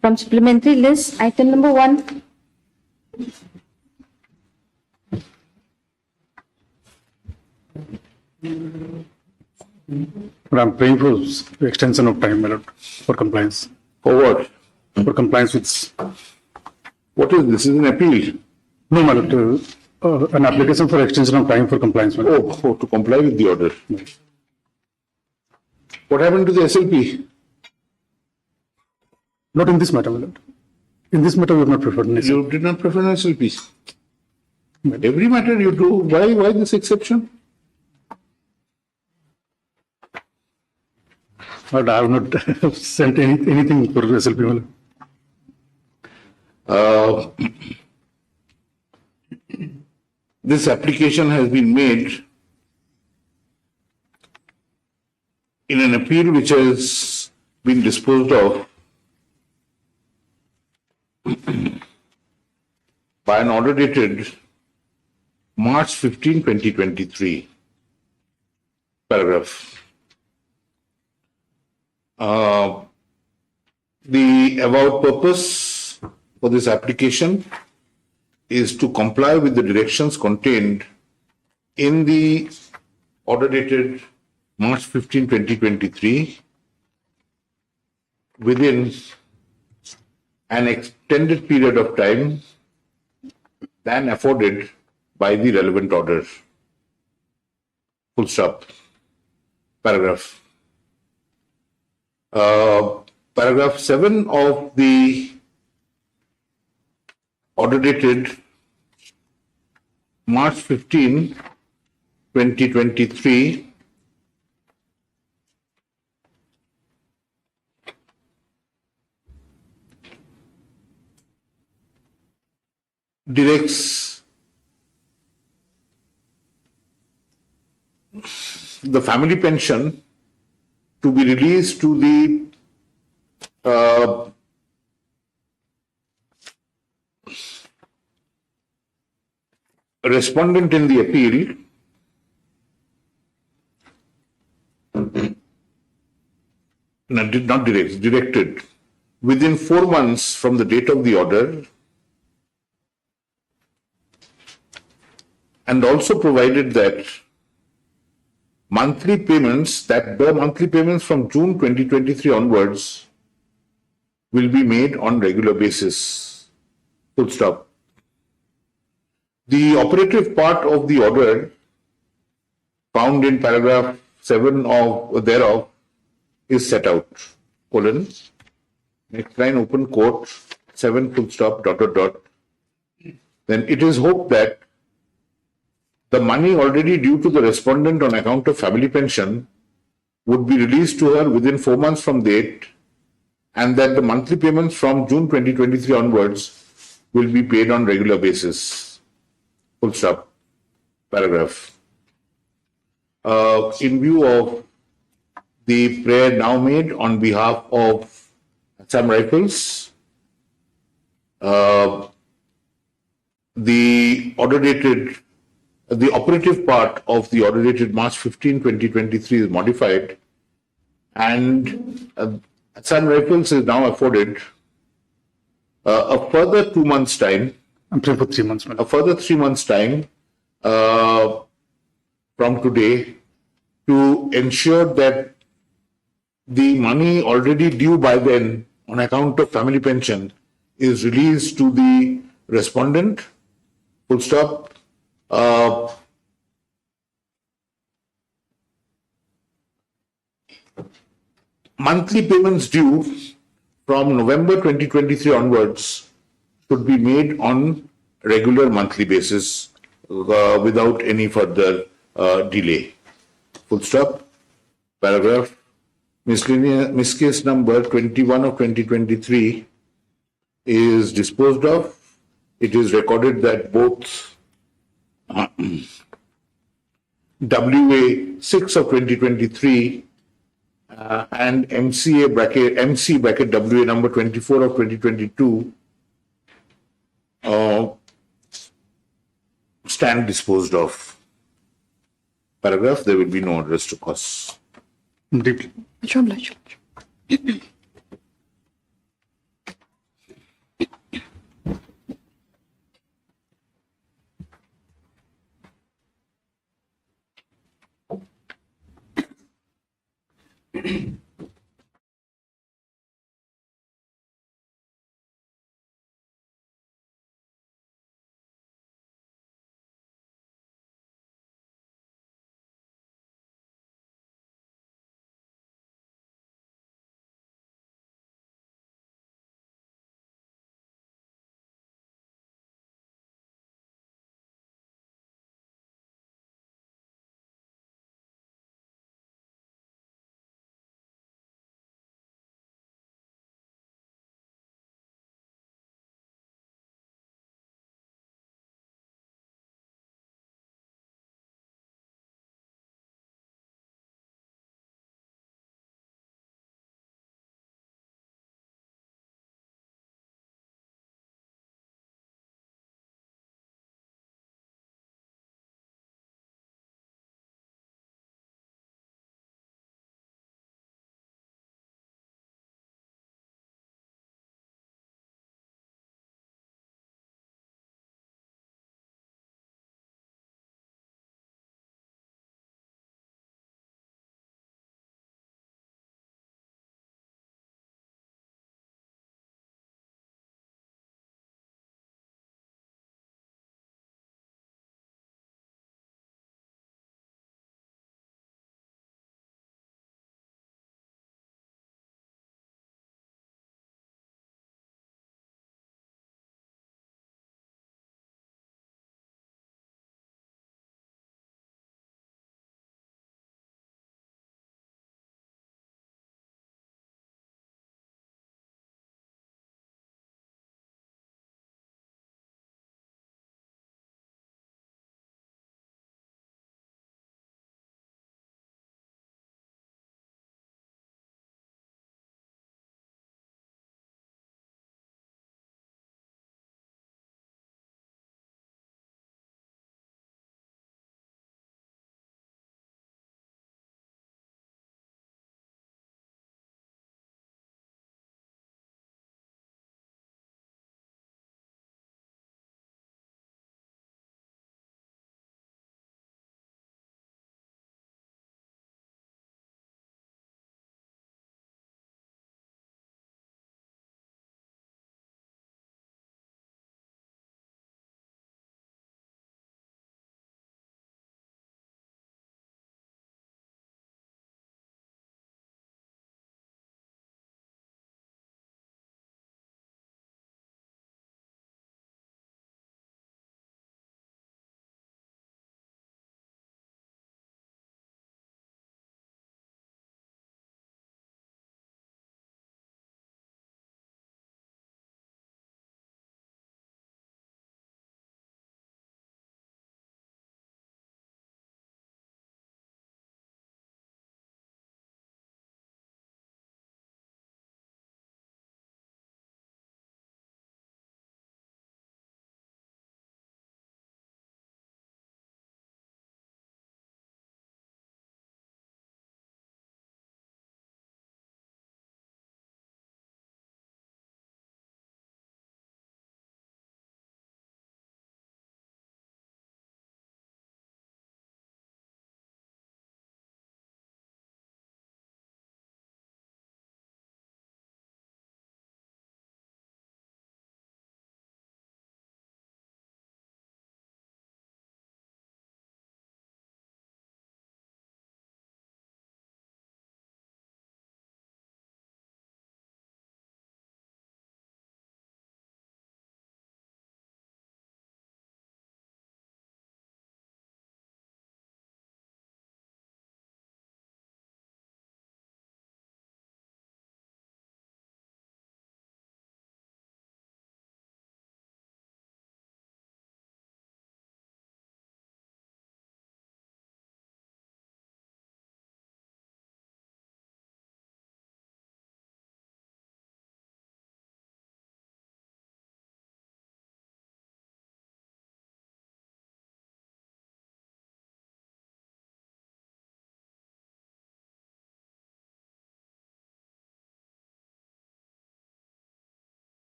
From supplementary list, item number 1. But I'm praying for extension of time, my lord, for compliance. For what? For compliance with. What is this? Is an appeal? No, my lord. An application for extension of time for compliance, my lord. Oh, to comply with the order. What happened to the SLP? Not in this matter, my lord. In this matter, we have not preferred an SLP. You did not prefer an SLP. Every matter you do. Why this exception? But I have not sent anything for SLP, my lord. This application has been made in an appeal which has been disposed of by an order dated March 15, 2023, paragraph. The avowed purpose for this application is to comply with the directions contained in the order dated March 15, 2023 within an extended period of time than afforded by the relevant order. Full stop. Paragraph. Paragraph 7 of the order dated March 15, 2023 directs the family pension to be released to the respondent in the appeal directed within 4 months from the date of the order, and also provided that monthly payments from June 2023 onwards will be made on regular basis. Full stop. The operative part of the order found in paragraph 7 thereof is set out. Colon. Next line, open quote, 7 full stop, ... Then it is hoped that the money already due to the respondent on account of family pension would be released to her within 4 months from date, and that the monthly payments from June 2023 onwards will be paid on regular basis. Full stop. Paragraph. In view of the prayer now made on behalf of Assam Rifles, the operative part of the order dated March 15, 2023 is modified, and Assam Rifles is now afforded a further 2 months' time. I'm praying for 3 months, A further 3 months' time from today to ensure that the money already due by then on account of family pension is released to the respondent. Full stop. Monthly payments due from November 2023 onwards should be made on regular monthly basis without any further delay. Full stop. Paragraph. Miss case number 21 of 2023 is disposed of. It is recorded that both WA 6 of 2023 and MC bracket WA number 24 of stand disposed of. Paragraph, there will be no address to cause. Deeply.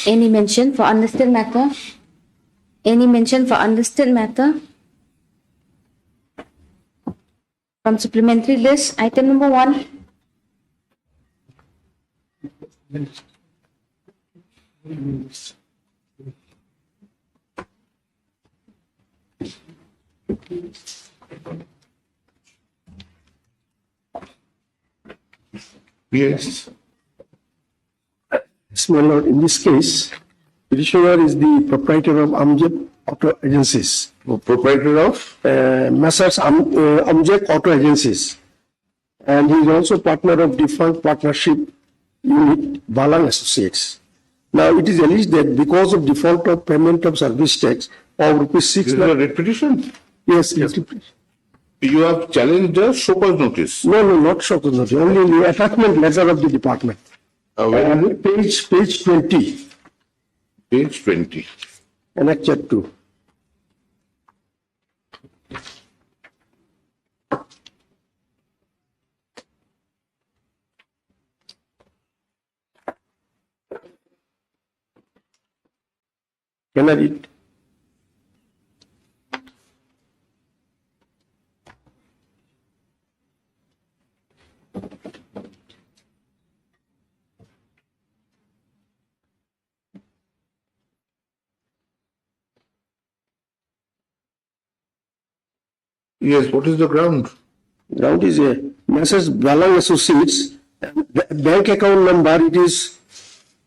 Any mention for unlisted matter? Any mention for unlisted matter? From supplementary list, item number 1. Yes. My lord, in this case, petitioner is the proprietor of Amjad Auto Agencies, Proprietor of? Messrs. Amjad Auto Agencies, and he is also partner of defunct partnership unit Balang Associates. Now, it is alleged that because of default of payment of service tax of rupees 6 This is a writ petition. yes, You have challenged the show cause notice. no, not shock notice, only the attachment letter of the department. Where is it? Page 20, Page 20. Annexure 2. Can I read? Yes, what is the ground? Ground is a Messrs. Balang Associates. Bank account number, it is,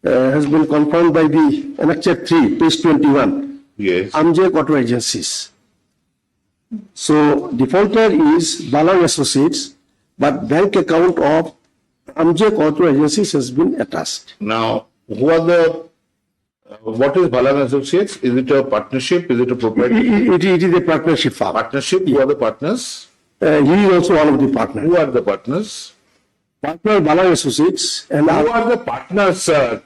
has been confirmed by the Annexure 3, page 21. Yes. Amjad Auto Agencies. So defaulter is Balang Associates, but bank account of Amjad Auto Agencies has been attached. Now, who are the, what is Balang Associates? Is it a partnership? Is it a proprietary It is a partnership firm. partnership? Who are the partners? He is also one of the partners. Who are the partners? Partner Balang Associates and Who are the partners, sir?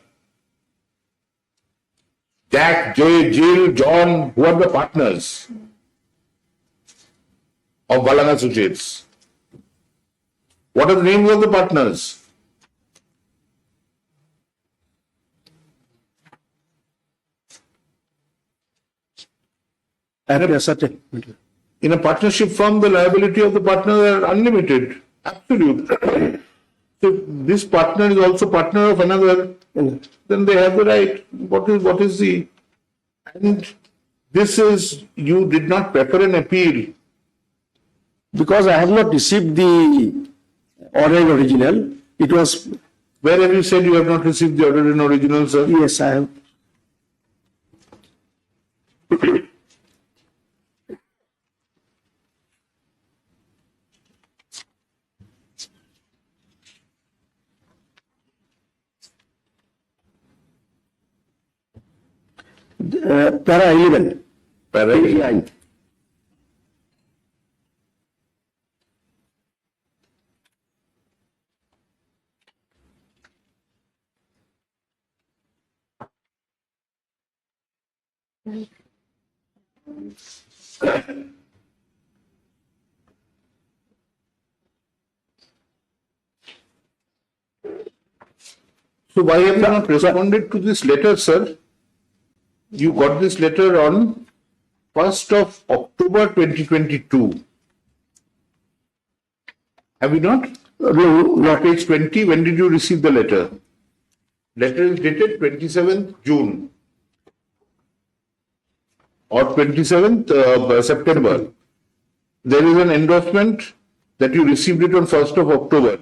Jack, Jay, Jill, John, who are the partners of Balang Associates? What are the names of the partners? at a certain. In a partnership firm, the liability of the partners are unlimited, absolute. So if this partner is also partner of another, then they have the right. What is the, and this is, you did not prefer an appeal. Because I have not received the order in original, it was, Where have you said you have not received the order in original, sir? yes, I have. Para 11. Para- Page 9. So why have you not responded to this letter, sir? You got this letter on 1st of October 2022. Have you not? No, Page 20, when did you receive the letter? Letter is dated 27th June or 27th September. There is an endorsement that you received it on 1st of October.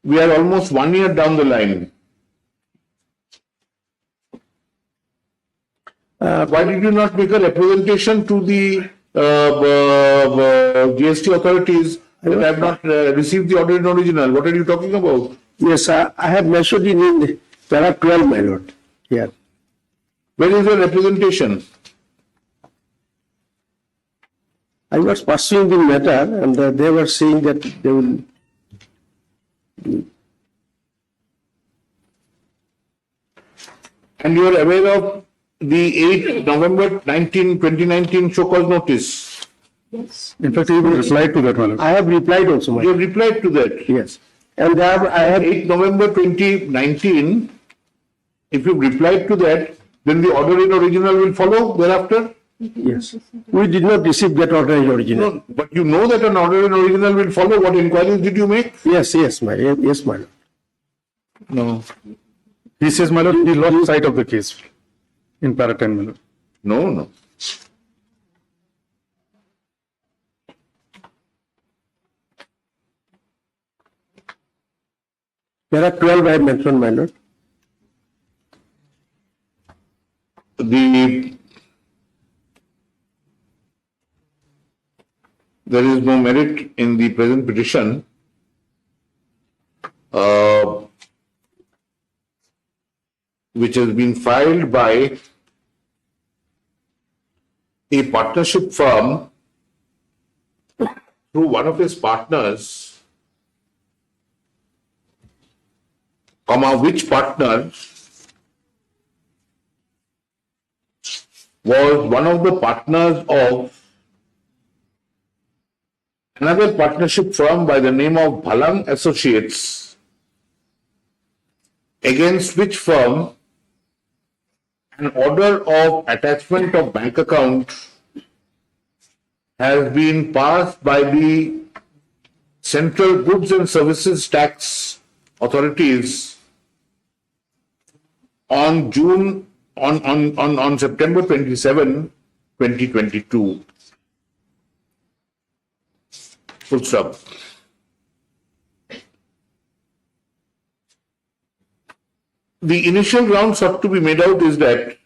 We are almost 1 year down the line. Why did you not make a representation to the GST authorities that I have not received the order in original? What are you talking about? yes, I have mentioned it in para 12, my lord. Here. Where is your representation? I was pursuing the matter and they were saying that they will. And you are aware of the 8th November 2019 show cause notice? In fact, he will reply to that, my lord. I have replied also, my You have replied to that. yes. And I have 8th November 2019, if you replied to that, then the order in original will follow thereafter? yes. We did not receive that order in original. No, but you know that an order in original will follow. What inquiries did you make? Yes, my lord. No. He says, my lord, he lost sight of the case in para 10, my lord. No. There are 12 I have mentioned, my lord. There is no merit in the present petition. Which has been filed by a partnership firm through one of his partners, which partner was one of the partners of another partnership firm by the name of Balang Associates, against which firm an order of attachment of bank account has been passed by the Central Goods and Services Tax authorities on September 27, 2022. Full stop. The initial ground sought to be made out is that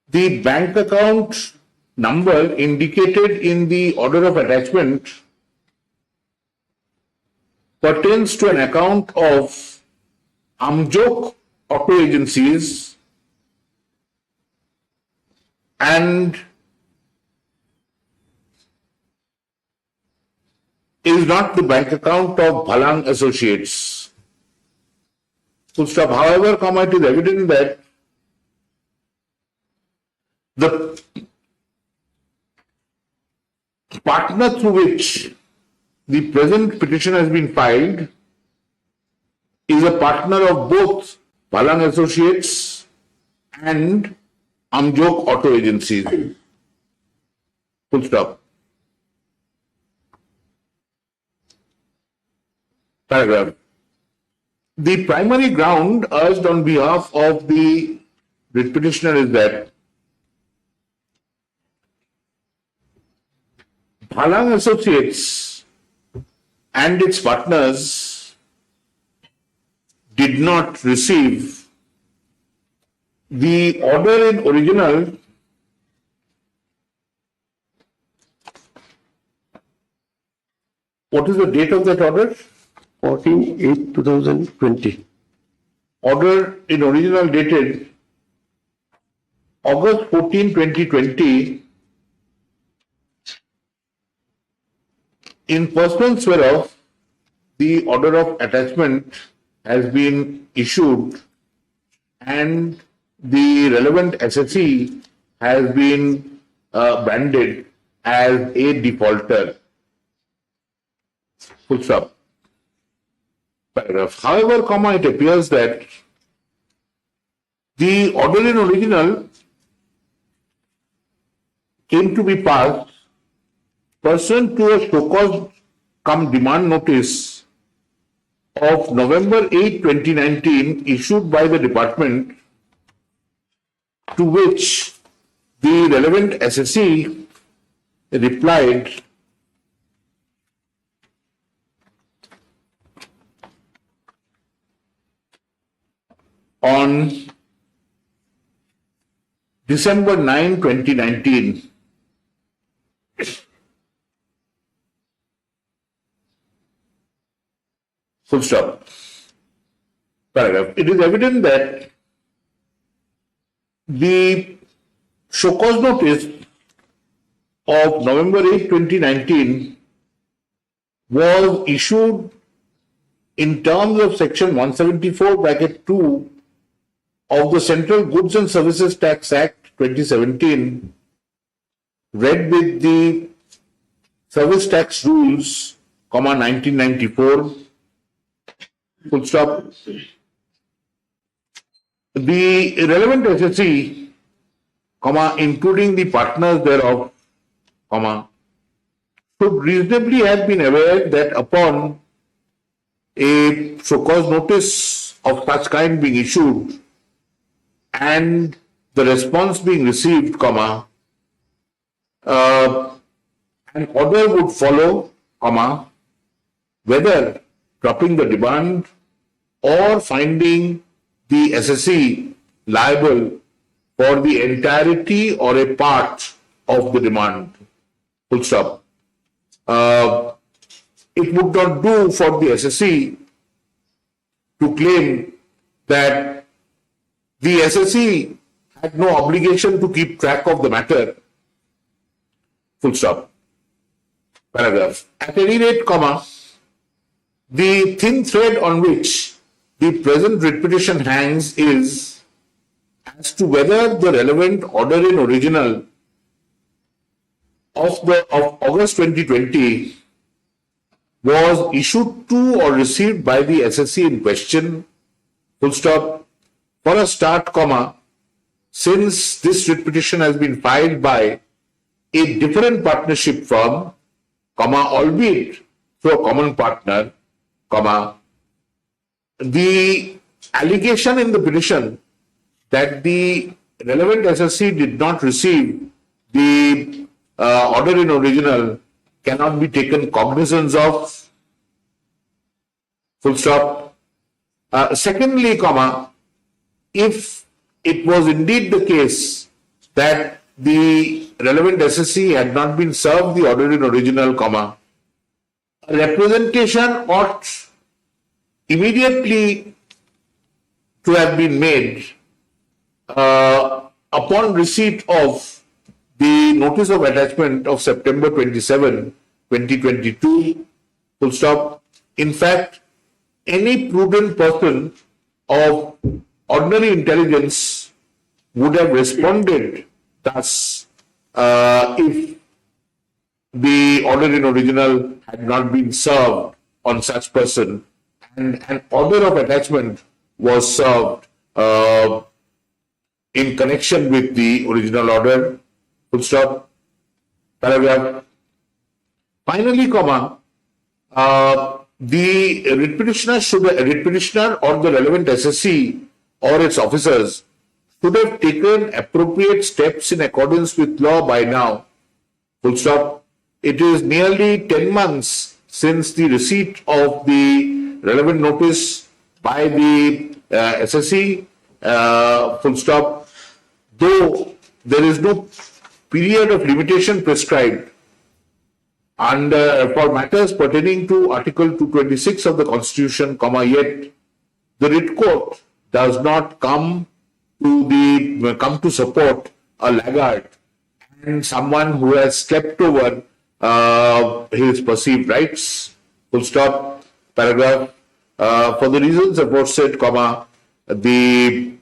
the bank account number indicated in the order of attachment pertains to an account of Amjok Auto Agencies and is not the bank account of Bhalang Associates. Full stop. However, it is evident that the partner through which the present petition has been filed is a partner of both Bhalang Associates and Amjok Auto Agencies. Full stop. Paragraph. The primary ground urged on behalf of the writ petitioner is that Bhalang Associates and its partners did not receive the order in original What is the date of that order? 14/8/2020. Order in original dated August 14, 2020, in pursuance whereof the order of attachment has been issued and the relevant SSE has been branded as a defaulter. Full stop. Paragraph. However, it appears that the order in original came to be passed pursuant to a show cause cum demand notice of November 8, 2019 issued by the department, to which the relevant SSE replied on December 9, 2019. Full stop. Paragraph. It is evident that the show cause notice of November 8, 2019 was issued in terms of section 174(2) of the Central Goods and Services Tax Act 2017, read with the Service Tax Rules, 1994, full stop. The relevant SSE, including the partners thereof, should reasonably have been aware that upon a show cause notice of such kind being issued and the response being received, an order would follow, whether dropping the demand or finding the SSE liable for the entirety or a part of the demand. Full stop. It would not do for the SSE to claim that the SSE had no obligation to keep track of the matter. Full stop. Paragraph. At any rate, the thin thread on which the present writ petition hangs is as to whether the relevant order in original of August 2020 was issued to or received by the SSE in question, full stop, For a start, since this writ petition has been filed by a different partnership firm, albeit through a common partner, the allegation in the petition that the relevant SSC did not receive the order in original cannot be taken cognizance of, full stop. Secondly, if it was indeed the case that the relevant SSC had not been served the order in original, a representation ought immediately to have been made upon receipt of the notice of attachment of September 27, 2022, full stop. In fact, any prudent person of ordinary intelligence would have responded thus if the order in original had not been served on such person and an order of attachment was served in connection with the original order, full stop. Paragraph. Finally, the writ petitioner or the relevant SSC or its officers should have taken appropriate steps in accordance with law by now, full stop. It is nearly 10 months since the receipt of the relevant notice by the SSC, full stop. Though there is no period of limitation prescribed, and for matters pertaining to Article 226 of the Constitution, yet the writ court does not come to support a laggard and someone who has slept over his perceived rights, full stop. Paragraph. For the reasons aforesaid, the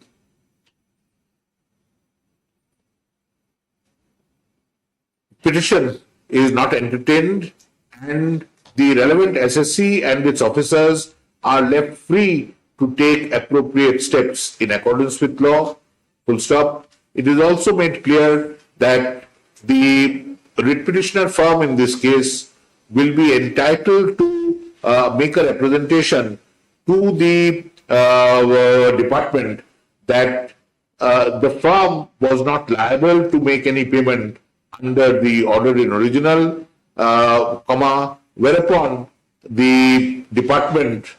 petition is not entertained and the relevant SSC and its officers are left free to take appropriate steps in accordance with law, full stop. It is also made clear that the writ petitioner firm in this case will be entitled to make a representation to the department that the firm was not liable to make any payment under the order in original, whereupon the department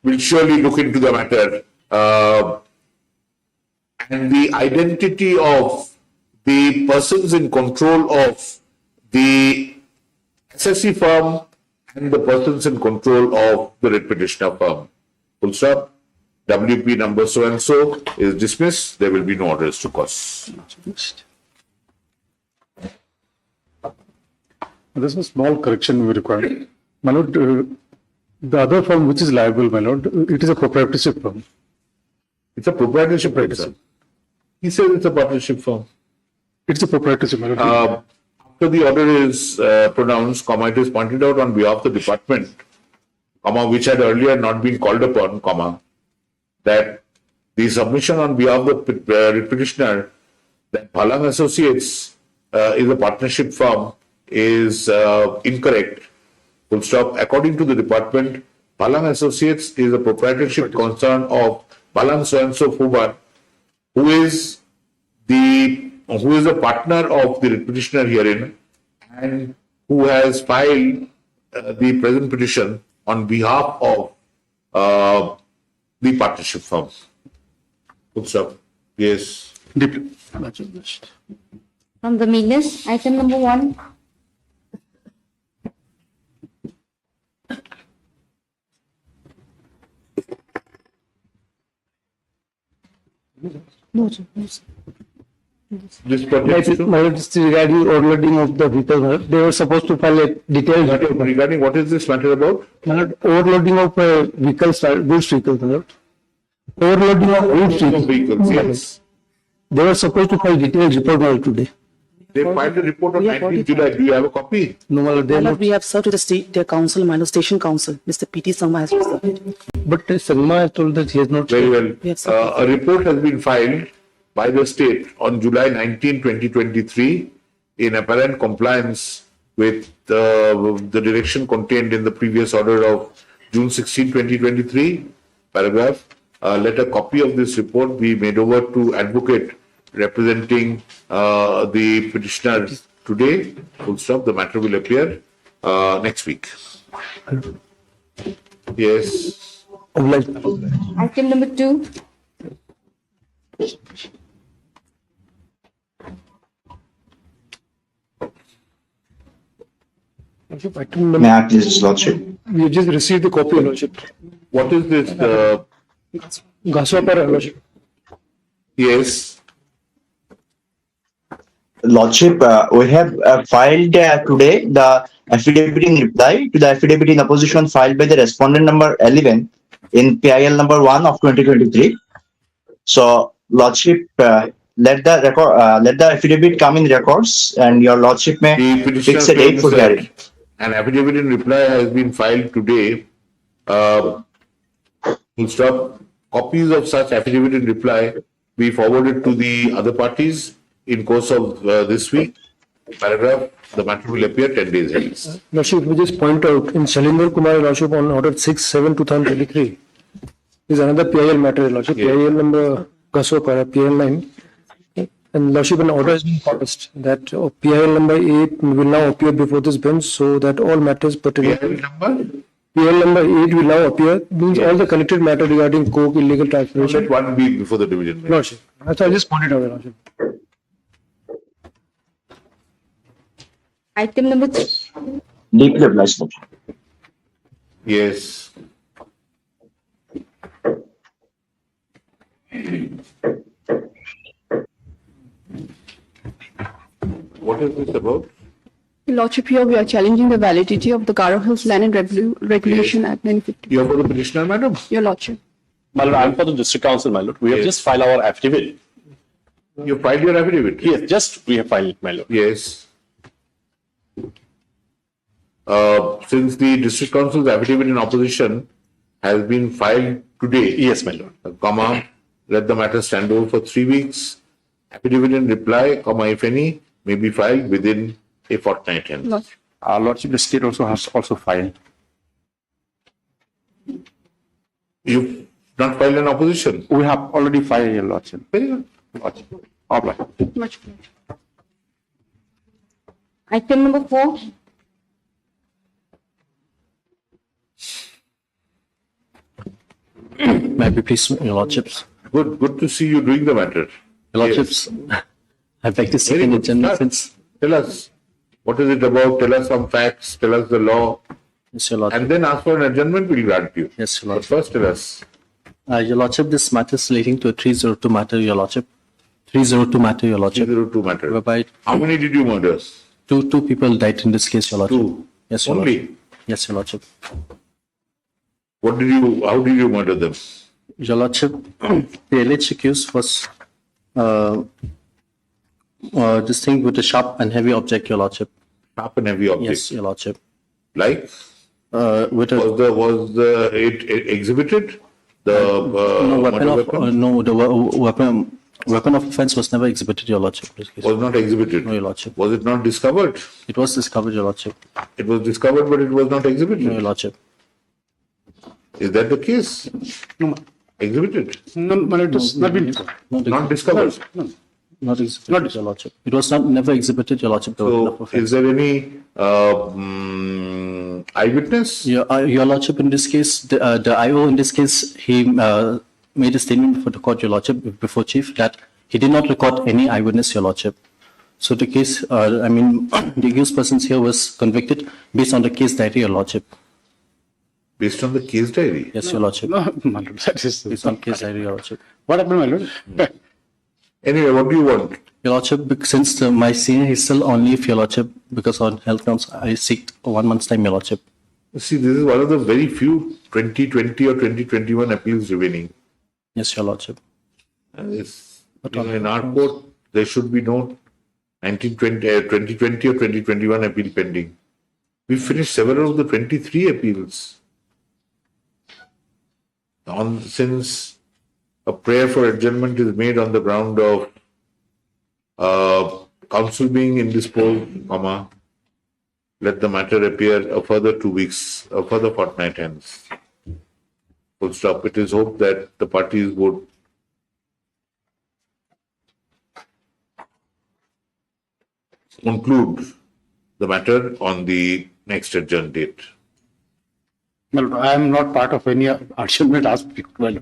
will surely look into the matter and the identity of the persons in control of the SSC firm and the persons in control of the writ petitioner firm. Full stop. WP number so and so is dismissed. There will be no orders to cause. There's a small correction we require. My lord, the other firm which is liable, my lord, it is a proprietorship firm. It's a proprietorship firm. He says it's a partnership firm. It's a proprietorship, my lord. After the order is pronounced, it is pointed out on behalf of the department, which had earlier not been called upon, that the submission on behalf of the writ petitioner that Bhalang Associates is a partnership firm is incorrect. Full stop. According to the department, Bhalang Associates is a proprietorship concern of Bhalang so and so Fuban, who is a partner of the writ petitioner herein and who has filed the present petition on behalf of the partnership firm. Good stuff. Yes. Deeply. From the minutes, item number 1. This particular My lord, this is regarding overloading of the vehicle. They were supposed to file a detailed report. regarding what is this matter about? My lord, overloading of vehicles, goods vehicles. My lord. Overloading of goods vehicles. Vehicles, yes. They were supposed to file detailed report, my lord, today. They filed a report on We have 19th July. Do you have a copy? No, my lord, they My are lord, not. we have served to the state, their council, my lord, station council. Mr. P.T. Sangma has served it. But Salma has told that he has not. Very well. We have submitted. A report has been filed by the state on July 19, 2023 in apparent compliance with the direction contained in the previous order of June 16, 2023, paragraph. Let a copy of this report be made over to advocate representing the petitioner today. Full stop. The matter will appear next week. Yes. Obliged. Item number 2. Item May number, I please, His Lordship? we just received the copy, Your Lordship. What is this? Gaswapar, Your Lordship. Yes. Lordship, we have filed today the affidavit in reply to the affidavit in opposition filed by the respondent number 11 in PIL number 1 of 2023. So, Lordship, let the affidavit come in records, and your Lordship may The petitioner fix a date for claims hearing. that an affidavit in reply has been filed today. Full stop. Copies of such affidavit in reply be forwarded to the other parties in course of this week. Paragraph. The matter will appear 10 days hence. Lordship, we just point out in Shalinder Kumar, Your Lordship, on order 6/7/2023, is another PIL matter, Your Lordship, Yeah. PIL number Gaswapar, PIL 9. And Lordship, an order has been published that PIL number 8 will now appear before this bench, so that all matters pertaining. PIL number? PIL number 8 will now appear, means all the connected matter regarding coke, illegal transportation. Let one be before the division. bench. Lordship, that's why I just pointed out, Your Lordship. Item number 3. Deeply obliged, Lordship. Yes. What is this about? Your Lordship, here we are challenging the validity of the Garo Hills Land and Regulation Act 950. You are for the petitioner, madam? Your Lordship. My lord, I'm for the district council, my lord. We have Yes. just filed our affidavit. You filed your affidavit? Yes, just we have filed it, my lord. Yes. Since the district council's affidavit in opposition has been filed today, Yes, my lord. comma, let the matter stand over for 3 weeks. Affidavit in reply, comma, if any, may be filed within a fortnight hence. Lordship. Lordship, the state also has filed. You've not filed an opposition. We have already filed, your lordship. Very good. Lordship. Obliged. Much obliged. Item number 4. May I be pleased, Your Lordships? Good to see you doing the matter. Your Lordships, I've practiced Very in the good. general Start. since. Tell us, what is it about? Tell us some facts, tell us the law, Yes, Your Lordship. and then ask for an adjournment, we'll grant you. Yes, Your But Lordship. first tell us. Your Lordship, this matter is relating to a 302 matter, Your Lordship. 302 matter, Your Lordship. 302 matter. Whereby How many did you murder? two people died in this case, Your Lordship. Two. Yes, Your Only? Lordship. Yes, Your Lordship. How did you murder them? Your Lordship, the alleged accused was this thing with a sharp and heavy object, Your Lordship. Sharp and heavy object. Yes, Your Lordship. Like? With a It exhibited? The no weapon murder of weapon? no the weapon of offence was never exhibited, Your Lordship. in this case. Was not exhibited? No, Your Lordship. Was it not discovered? It was discovered, Your Lordship. It was discovered, but it was not No, Your exhibited. Lordship. Is that the case? No, Exhibited? no, it has not been. Not discovered? Not exhibited, Your Lordship. It was never exhibited, Your Lordship. The weapon of So, offence. is there any eyewitness? Your Lordship, in this case, the IO in this case, he made a statement before the court, Your Lordship, before Chief, that he did not record any eyewitness, Your Lordship. So the case, the accused persons here was convicted based on the case diary, Your Lordship. Based on the case diary? Yes, Your Lordship. No, my lord, that is. Based on case diary, Your Lordship. What happened, my lord? Anyway, what do you want? Your Lordship, since my senior is still on leave, Your Lordship, because on health grounds, I seek 1 month's time, Your Lordship. See, this is one of the very few 2020 or 2021 appeals remaining. Yes, Your Lordship. In our court, there should be no 2020 or 2021 appeal pending. We finished several of the 23 appeals. Since a prayer for adjournment is made on the ground of counsel being indisposed, let the matter appear a further 2 weeks, a further fortnight hence. Full stop. It is hoped that the parties would conclude the matter on the next adjourned date. Well, I am not part of any adjournment aspect. Well,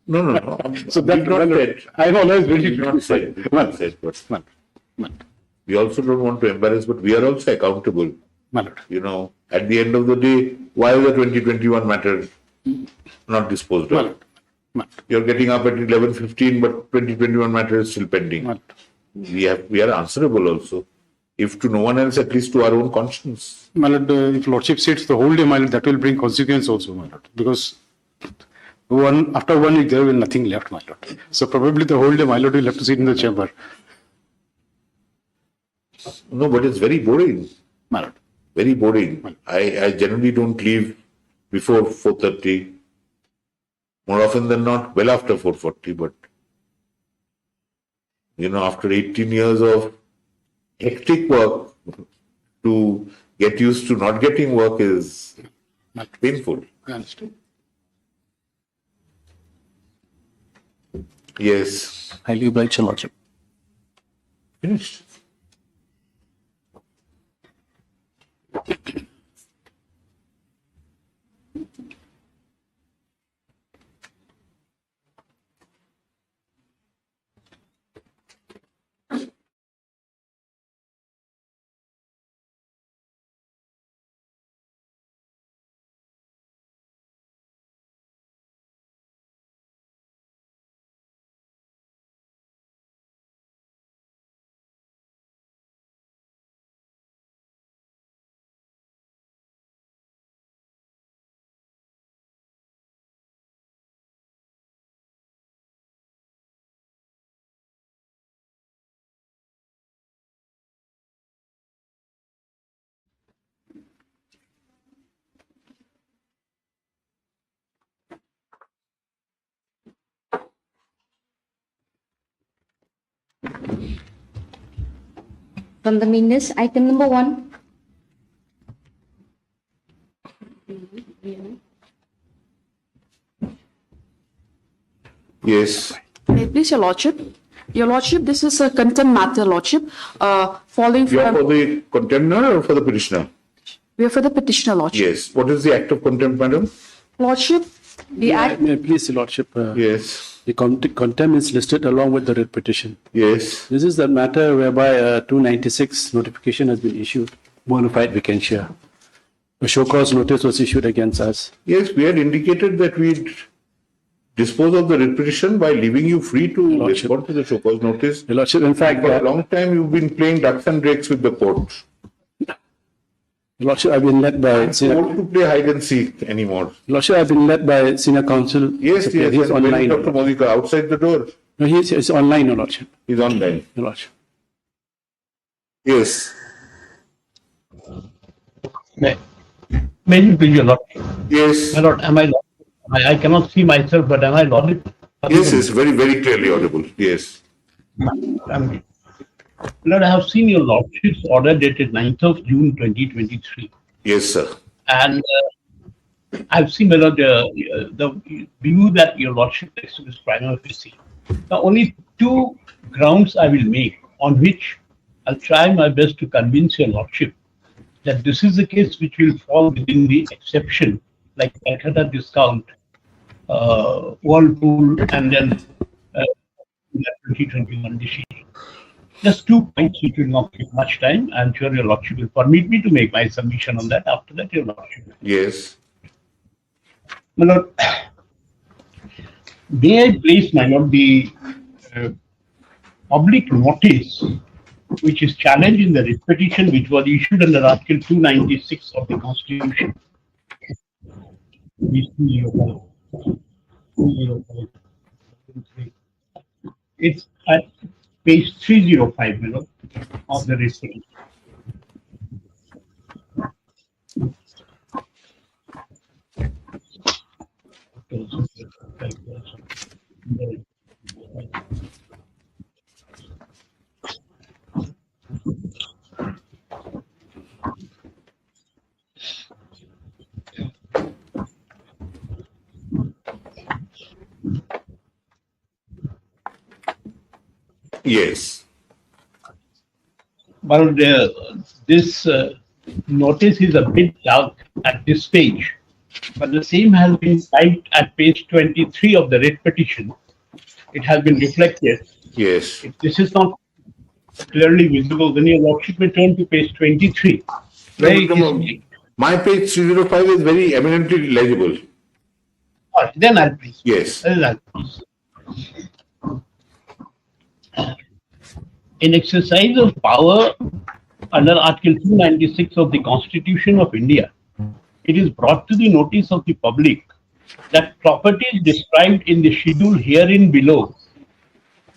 No. so that not said. I am always very Not said. Well, Said, but well, we also don't want to embarrass, but we are also accountable. well, At the end of the day, why is the 2021 matter not disposed of? well, You're getting up at 11:15, but 2021 matter is still pending. well. We are answerable also. If to no one else, at least to our own conscience. My lord, if lordship sits the whole day, my lord, that will bring consequence also, my lord, because after 1 week there will be nothing left, my lord. So probably the whole day, my lord will have to sit in the chamber, No, but it's very boring. my lord. Very boring. I generally don't leave before 4:30. More often than not, well after 4:40. But after 18 years of hectic work, to get used to not getting work is painful. I understand. Yes. Highly obliged, Your Lordship. Finished. From the minutes, item number 1. Yes. May it please, Your Lordship? Your Lordship, this is a contempt matter, Lordship, following You are from... for the contemnor or for the petitioner? We are for the petitioner, Lordship. Yes. What is the act of contempt, madam? Lordship, the act... May I please, Your Lordship? Yes. The contempt is listed along with the writ petition. Yes. This is the matter whereby 296 notification has been issued, bona fide vacantia. A show cause notice was issued against us. Yes, we had indicated that we'd dispose of the writ petition by leaving you free to Lordship. respond to the show cause notice. Your Lordship, in fact, For a long time, you've been playing ducks and drakes with the court. Your Lordship, I've been led by Don't senior, want to play hide and seek anymore. Your Lordship, I've been led by senior counsel. Yes, yes. He's and when online. Dr. Modika outside the door. No, he's online, Your Lordship. He's online. Your Lordship. Yes. May you please, Your Lordship? Yes. My Lord, am I? I cannot see myself, but am I audible? Yes, yes. Very, very clearly audible. Yes. Lord, I have seen Your Lordship's order dated 9th of June 2023. Yes, sir. And I've seen, my Lord, the view that Your Lordship takes to this prima facie. Now, only 2 grounds I will make on which I'll try my best to convince Your Lordship that this is a case which will fall within the exception, like Calcutta discount, Whirlpool, and then 2021 decision. Just 2 points which will not take much time. I'm sure Your Lordship will permit me to make my submission on that. After that, Your Lordship. Yes. My Lord, may I place, my Lord, the public notice which is challenged in the writ petition which was issued under Article 296 of the Constitution. It's page 305, of the report. Yes. But this notice is a bit dark at this page, but the same has been typed at page 23 of the writ petition. It has been reflected. Yes. This is not clearly visible. Then your lordship may turn to page 23. Where it is. My page 305 is very eminently legible. All right, then I'll please. Yes. Then I'll please. In exercise of power under Article 296 of the Constitution of India, it is brought to the notice of the public that properties described in the schedule herein below,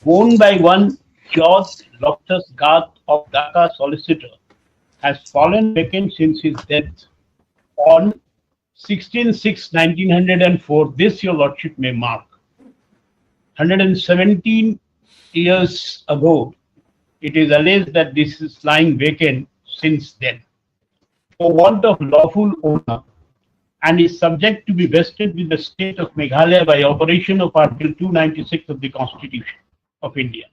owned by one George Loftus Garth of Dhaka Solicitor, has fallen vacant since his death on 16/6/1904. This your lordship may mark. 117 years ago, it is alleged that this is lying vacant since then, for want of lawful owner, and is subject to be vested with the state of Meghalaya by operation of Article 296 of the Constitution of India.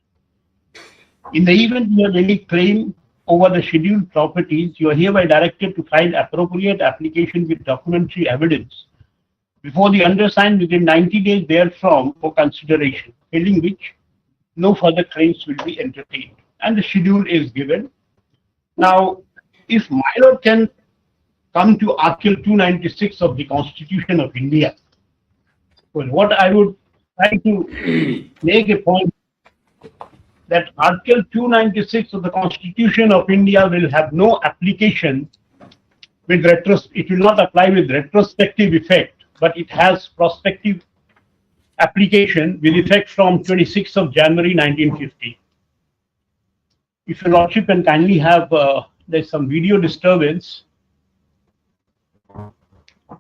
In the event you have any claim over the scheduled properties, you are hereby directed to file appropriate application with documentary evidence before the undersigned within 90 days therefrom for consideration, failing which no further claims will be entertained. And the schedule is given. Now, if my lord can come to Article 296 of the Constitution of India, well, what I would try to make a point that Article 296 of the Constitution of India will have no application with it will not apply with retrospective effect, but it has prospective application with effect from 26th of January 1950. If your lordship can kindly have, there's some video disturbance.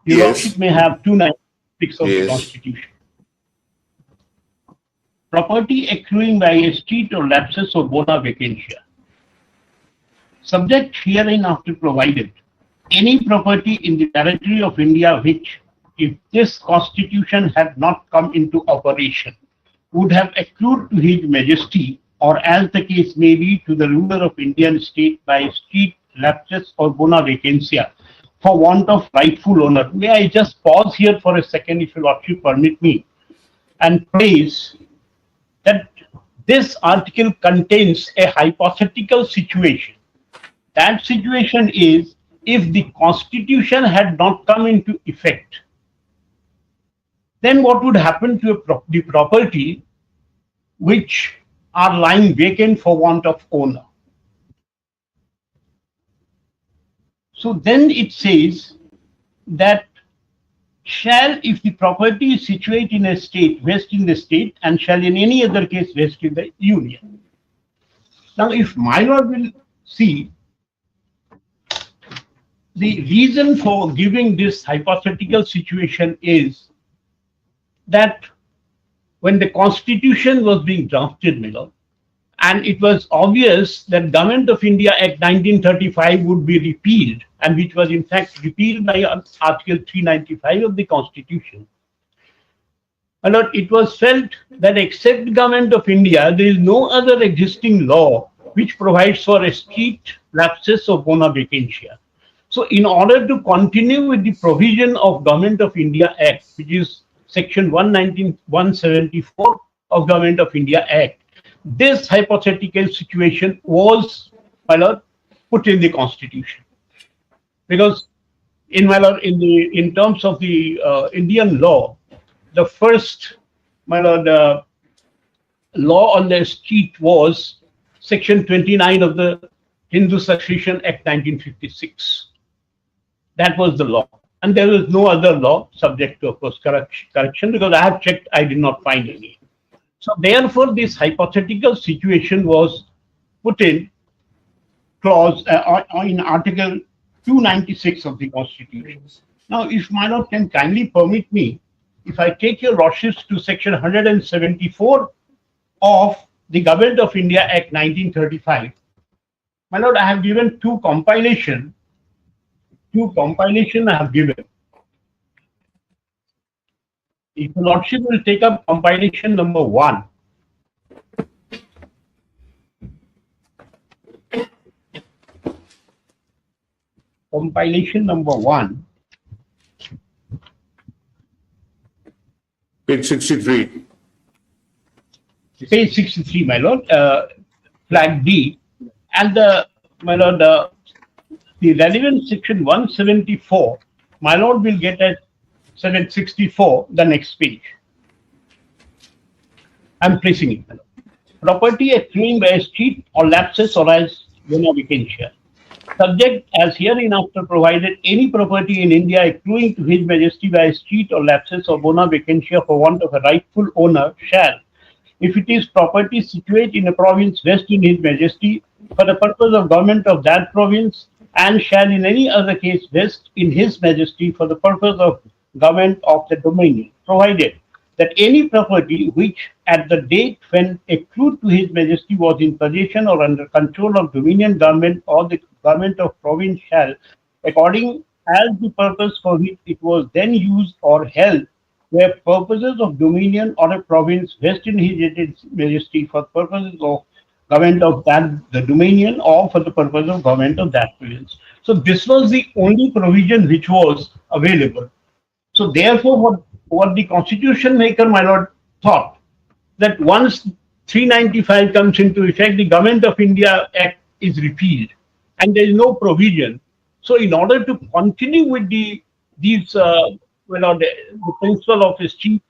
Your lordship may have 296 of the Constitution. Property accruing by estate or lapses or bona vacantia. Subject herein after provided, any property in the territory of India which, if this Constitution had not come into operation, would have accrued to His Majesty, or as the case may be, to the ruler of Indian state by estate, lapses or bona vacantia, for want of rightful owner. May I just pause here for a second, if your lordship permit me, and praise that this article contains a hypothetical situation. That situation is, if the Constitution had not come into effect, then what would happen to the property which are lying vacant for want of owner? So then it says that shall, if the property is situate in a state, vest in the state, and shall in any other case vest in the union. Now, if my lord will see, the reason for giving this hypothetical situation is that when the Constitution was being drafted, my lord, and it was obvious that Government of India Act 1935 would be repealed, and which was in fact repealed by Article 395 of the Constitution. And it was felt that except Government of India, there is no other existing law which provides for estate, lapses or bona vacantia. So in order to continue with the provision of Government of India Act, which is Section 174 of Government of India Act, this hypothetical situation was, my lord, put in the Constitution. Because in terms of the Indian law, the first, my lord, law on the estate was Section 29 of the Hindu Succession Act 1956. That was the law. And there was no other law subject to, of course, correction, because I have checked, I did not find any. So therefore, this hypothetical situation was put in clause in Article 296 of the Constitution. Now, if my lord can kindly permit me, if I take your lordships to section 174 of the Government of India Act 1935, my lord, I have given two compilation I have given. If your lordship will take up compilation number 1. Compilation number 1. Page 63. Page 63, my lord, flag D, and my lord, the relevant section 174, my lord will get at 764, the next page. I'm placing it, my lord. Property accruing by a cheat or lapses or as bona vacantia. Subject as hereinafter provided, any property in India accruing to His Majesty by a cheat or lapses or bona vacantia for want of a rightful owner shall, if it is property situate in a province vest in His Majesty for the purpose of government of that province, and shall in any other case vest in His Majesty for the purpose of government of the dominion, provided that any property which at the date when accrued to His Majesty was in possession or under control of dominion government or the government of province shall, according as the purpose for which it was then used or held, where purposes of dominion or a province vest in His Majesty for purposes of government of that the dominion or for the purpose of government of that province. So this was the only provision which was available. So therefore, what the constitution maker, my lord, thought that once 395 comes into effect, the Government of India Act is repealed, and there is no provision. So in order to continue with the principle of cheat,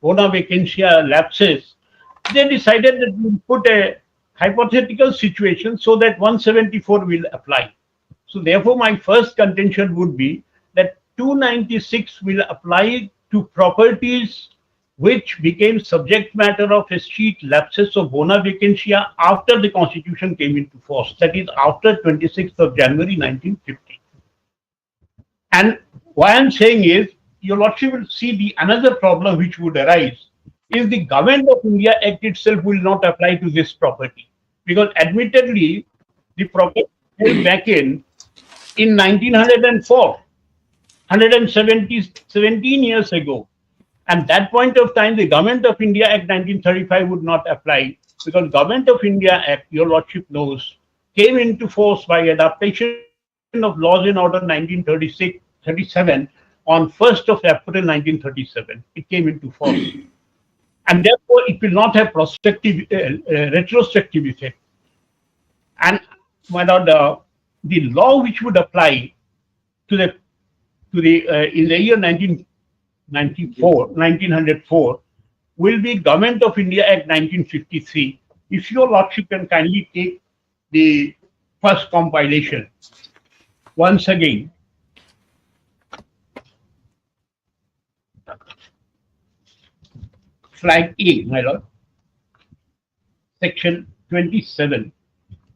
bona vacantia, lapses, they decided that we will put a hypothetical situation so that 174 will apply. So therefore, my first contention would be that 296 will apply to properties which became subject matter of cheat, lapses or bona vacantia after the Constitution came into force, that is after 26th of January 1950. And why I'm saying is, your lordship will see the another problem which would arise is the Government of India Act itself will not apply to this property, because admittedly the property was back in 1904, 17 years ago. And that point of time, the Government of India Act 1935 would not apply, because Government of India Act, your lordship knows, came into force by adaptation of Laws and Order 1937 on 1st of April 1937. It came into force. And therefore, it will not have retrospective effect. And my lord, the law which would apply to the in the year 1904 will be Government of India Act 1953. If your lordship can kindly take the first compilation once again. Flag A, my lord, section 27,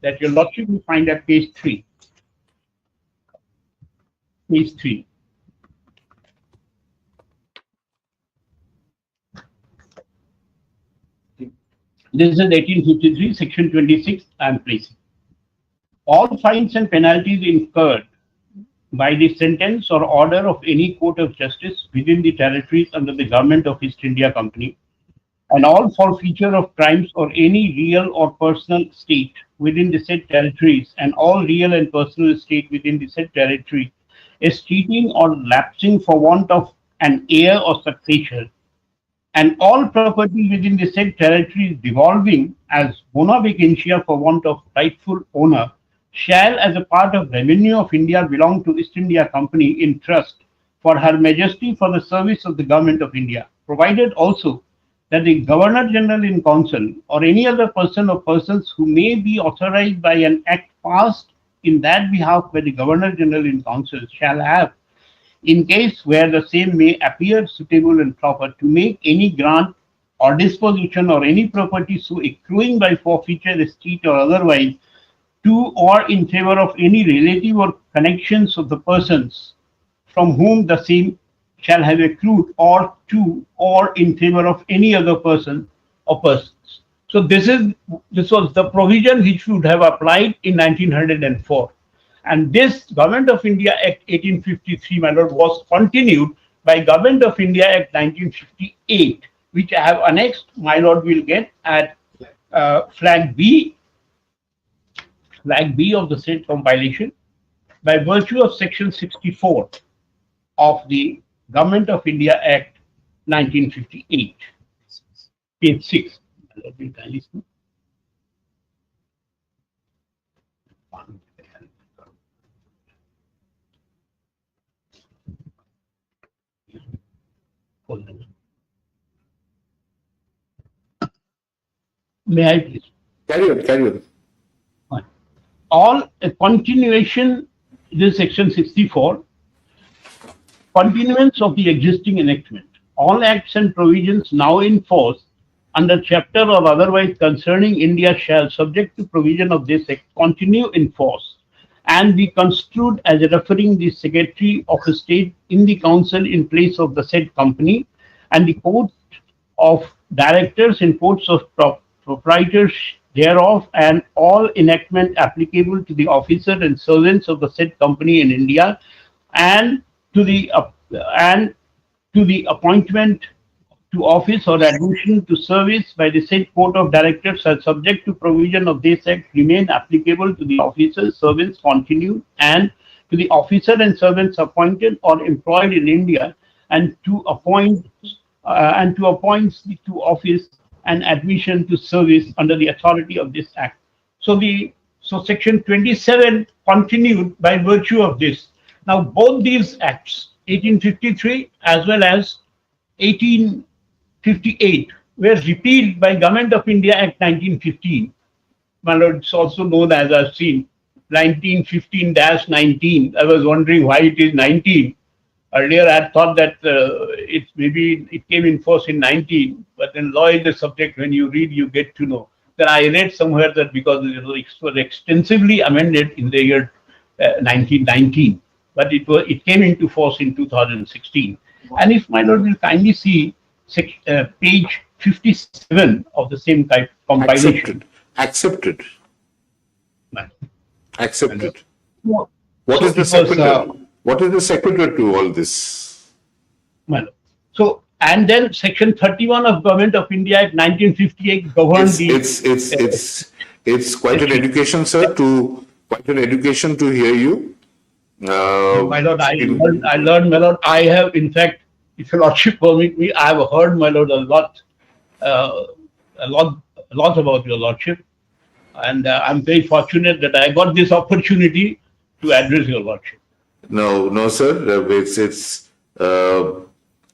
that your lordship will find at page 3. Page 3. This is 1853, section 26, I am placing. All fines and penalties incurred by the sentence or order of any court of justice within the territories under the Government of East India Company, and all forfeiture of crimes or any real or personal estate within the said territories, and all real and personal estate within the said territory is cheating or lapsing for want of an heir or successor, and all property within the said territories devolving as bona vacantia for want of rightful owner shall, as a part of revenue of India, belong to East India Company in trust for Her Majesty for the service of the Government of India, provided also that the Governor General in Council or any other person or persons who may be authorized by an act passed in that behalf by the Governor General in Council shall have, in case where the same may appear suitable and proper, to make any grant or disposition or any property so accruing by forfeiture, estate or otherwise to or in favor of any relative or connections of the persons from whom the same shall have accrued, or to or in favor of any other person or persons. So this was the provision which would have applied in 1904. And this Government of India Act 1853, my lord, was continued by Government of India Act 1958, which I have annexed, my lord will get at flag B of the said compilation, by virtue of section 64 of the Government of India Act 1958, page 6. May I please? Carry on. All a continuation, this section 64, continuance of the existing enactment. All acts and provisions now in force under chapter or otherwise concerning India shall, subject to provision of this act, continue in force and be construed as referring the Secretary of State in the Council in place of the said company, and the Court of Directors and Courts of Proprietors thereof, and all enactment applicable to the officer and servants of the said company in India, and to the appointment to office or admission to service by the said Court of Directors are, subject to provision of this act, remain applicable to the officers, servants continued, and to the officer and servants appointed or employed in India, and to appoint to office and admission to service under the authority of this act. So section 27 continued by virtue of this. Now both these acts, 1853 as well as 1858, were repealed by Government of India Act 1915. My lord, it's also known as, I've seen, 1915-19. I was wondering why it is 19. Earlier, I had thought that it came in force in 19, but in law is a subject, when you read, you get to know. Then I read somewhere that because it was extensively amended in the year 1919, but it came into force in 2016. And if my lord will kindly see page 57 of the same type compilation. Accepted. What is the secretary? What is the secretary to all this? Well, so, and then section 31 of Government of India Act 1958 governs it's quite an education, sir, to hear you. My lord, I learned, my lord, I have, in fact, if your lordship permit me, I have heard, my lord, a lot about your lordship, and I'm very fortunate that I got this opportunity to address your lordship. No, sir. It's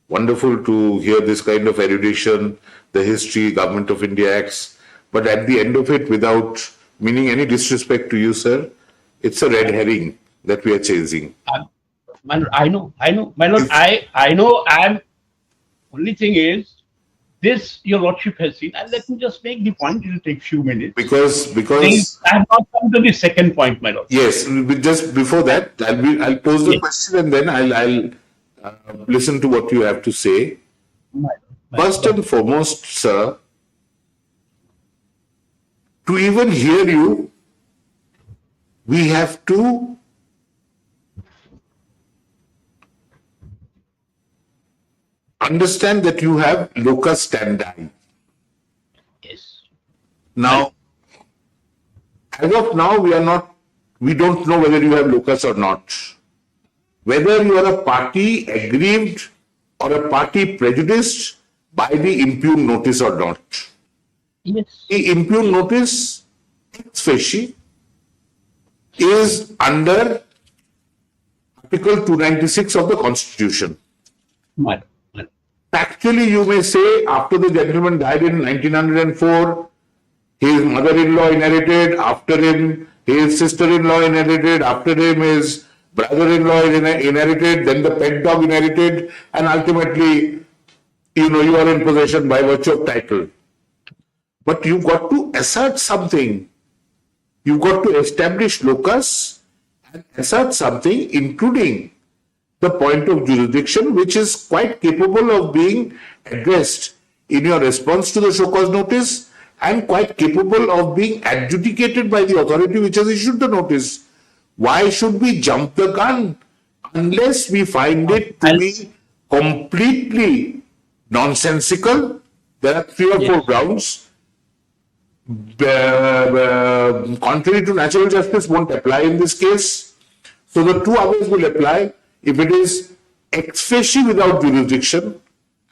wonderful to hear this kind of erudition, the history, Government of India Acts. But at the end of it, without meaning any disrespect to you, sir, it's a red herring that we are chasing. My lord, I know. My lord, I know. Only thing is, this your lordship has seen, and let me just make the point. It will take few minutes. Because I have not come to the second point, my lord. Yes, just before that, I'll pose the question and then I'll listen to what you have to say. First and foremost, sir, to even hear you, we have to understand that you have locus standi. Yes. Now, as of now, we don't know whether you have locus or not. Whether you are a party aggrieved or a party prejudiced by the impugned notice or not. Yes. The impugned notice, ex facie, is under Article 296 of the Constitution. Actually, you may say, after the gentleman died in 1904, his mother-in-law inherited, after him, his sister-in-law inherited, after him, his brother-in-law inherited, then the pet dog inherited, and ultimately you are in possession by virtue of title. But you've got to assert something. You've got to establish locus and assert something, including the point of jurisdiction, which is quite capable of being addressed in your response to the show cause notice and quite capable of being adjudicated by the authority which has issued the notice. Why should we jump the gun unless we find it to be completely nonsensical? There are 3 or 4 grounds. Contrary to natural justice won't apply in this case. So the 2 others will apply if it is ex facie without jurisdiction.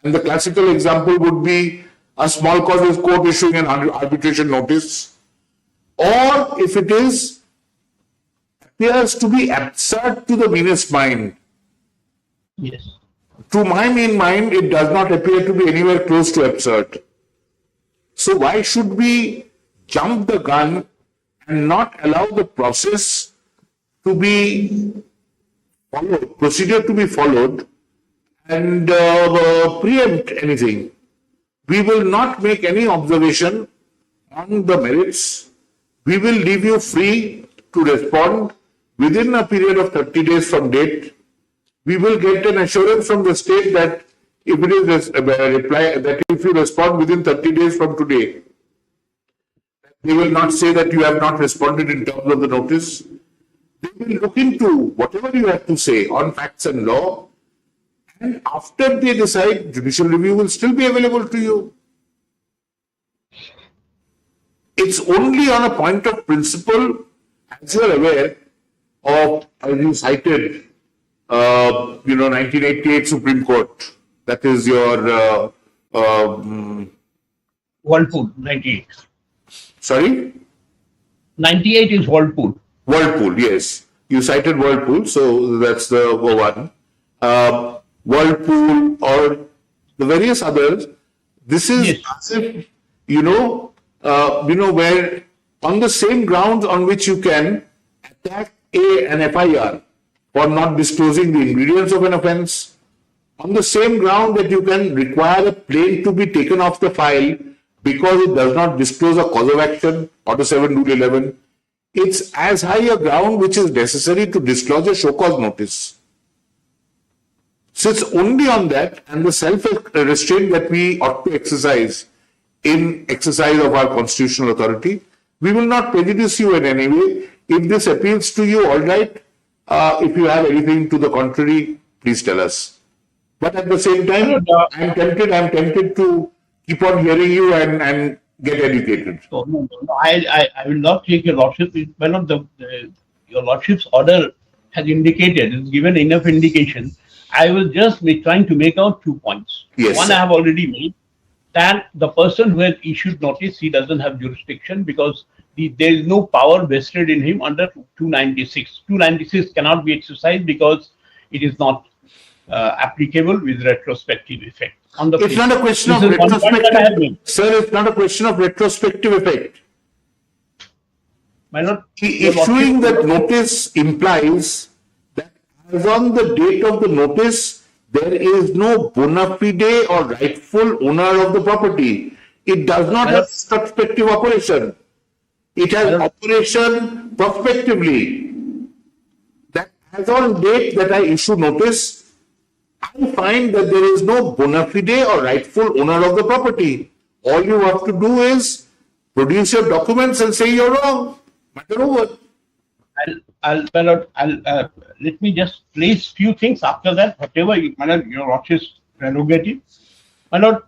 And the classical example would be a small causes court issuing an arbitration notice, or if it appears to be absurd to the meanest mind. Yes. To my mean mind, it does not appear to be anywhere close to absurd. So why should we jump the gun and not allow the process to be followed, procedure to be followed, and preempt anything? We will not make any observation on the merits. We will leave you free to respond within a period of 30 days from date. We will get an assurance from the state that if it is that if you respond within 30 days from today, they will not say that you have not responded in terms of the notice. They will look into whatever you have to say on facts and law, and after they decide, judicial review will still be available to you. It's only on a point of principle, as you are aware of, as you cited, 1988 Supreme Court. That is your Whirlpool, 98. Sorry? 98 is Whirlpool. Whirlpool, yes. You cited Whirlpool, so that's the one. Whirlpool or the various others. This is Yes. as if, where on the same grounds on which you can attack an FIR for not disclosing the ingredients of an offence, on the same ground that you can require a plaint to be taken off the file because it does not disclose a cause of action, Order 7, Rule 11, it's as high a ground which is necessary to disclose a show cause notice. So it's only on that and the self-restraint that we ought to exercise in exercise of our constitutional authority. We will not prejudice you in any way. If this appeals to you, all right. If you have anything to the contrary, please tell us. But at the same time, I'm tempted to keep on hearing you and get educated. So, no, I will not take your lordship. One of your lordship's order has indicated, it's given enough indication. I will just be trying to make out 2 points. Yes, One sir. I have already made, that the person who has issued notice, he doesn't have jurisdiction because there is no power vested in him under 296. 296 cannot be exercised because it is not applicable with retrospective effect. It's not a question of retrospective, sir. It's not a question of retrospective effect. My lord, Issuing that notice implies that as on the date of the notice, there is no bona fide or rightful owner of the property. It does not have retrospective operation. It has operation prospectively. That as on date that I issue notice, I find that there is no bona fide or rightful owner of the property. All you have to do is produce your documents and say you're wrong. Matter over. Let me just place few things after that, whatever your lordship's prerogative. My lord,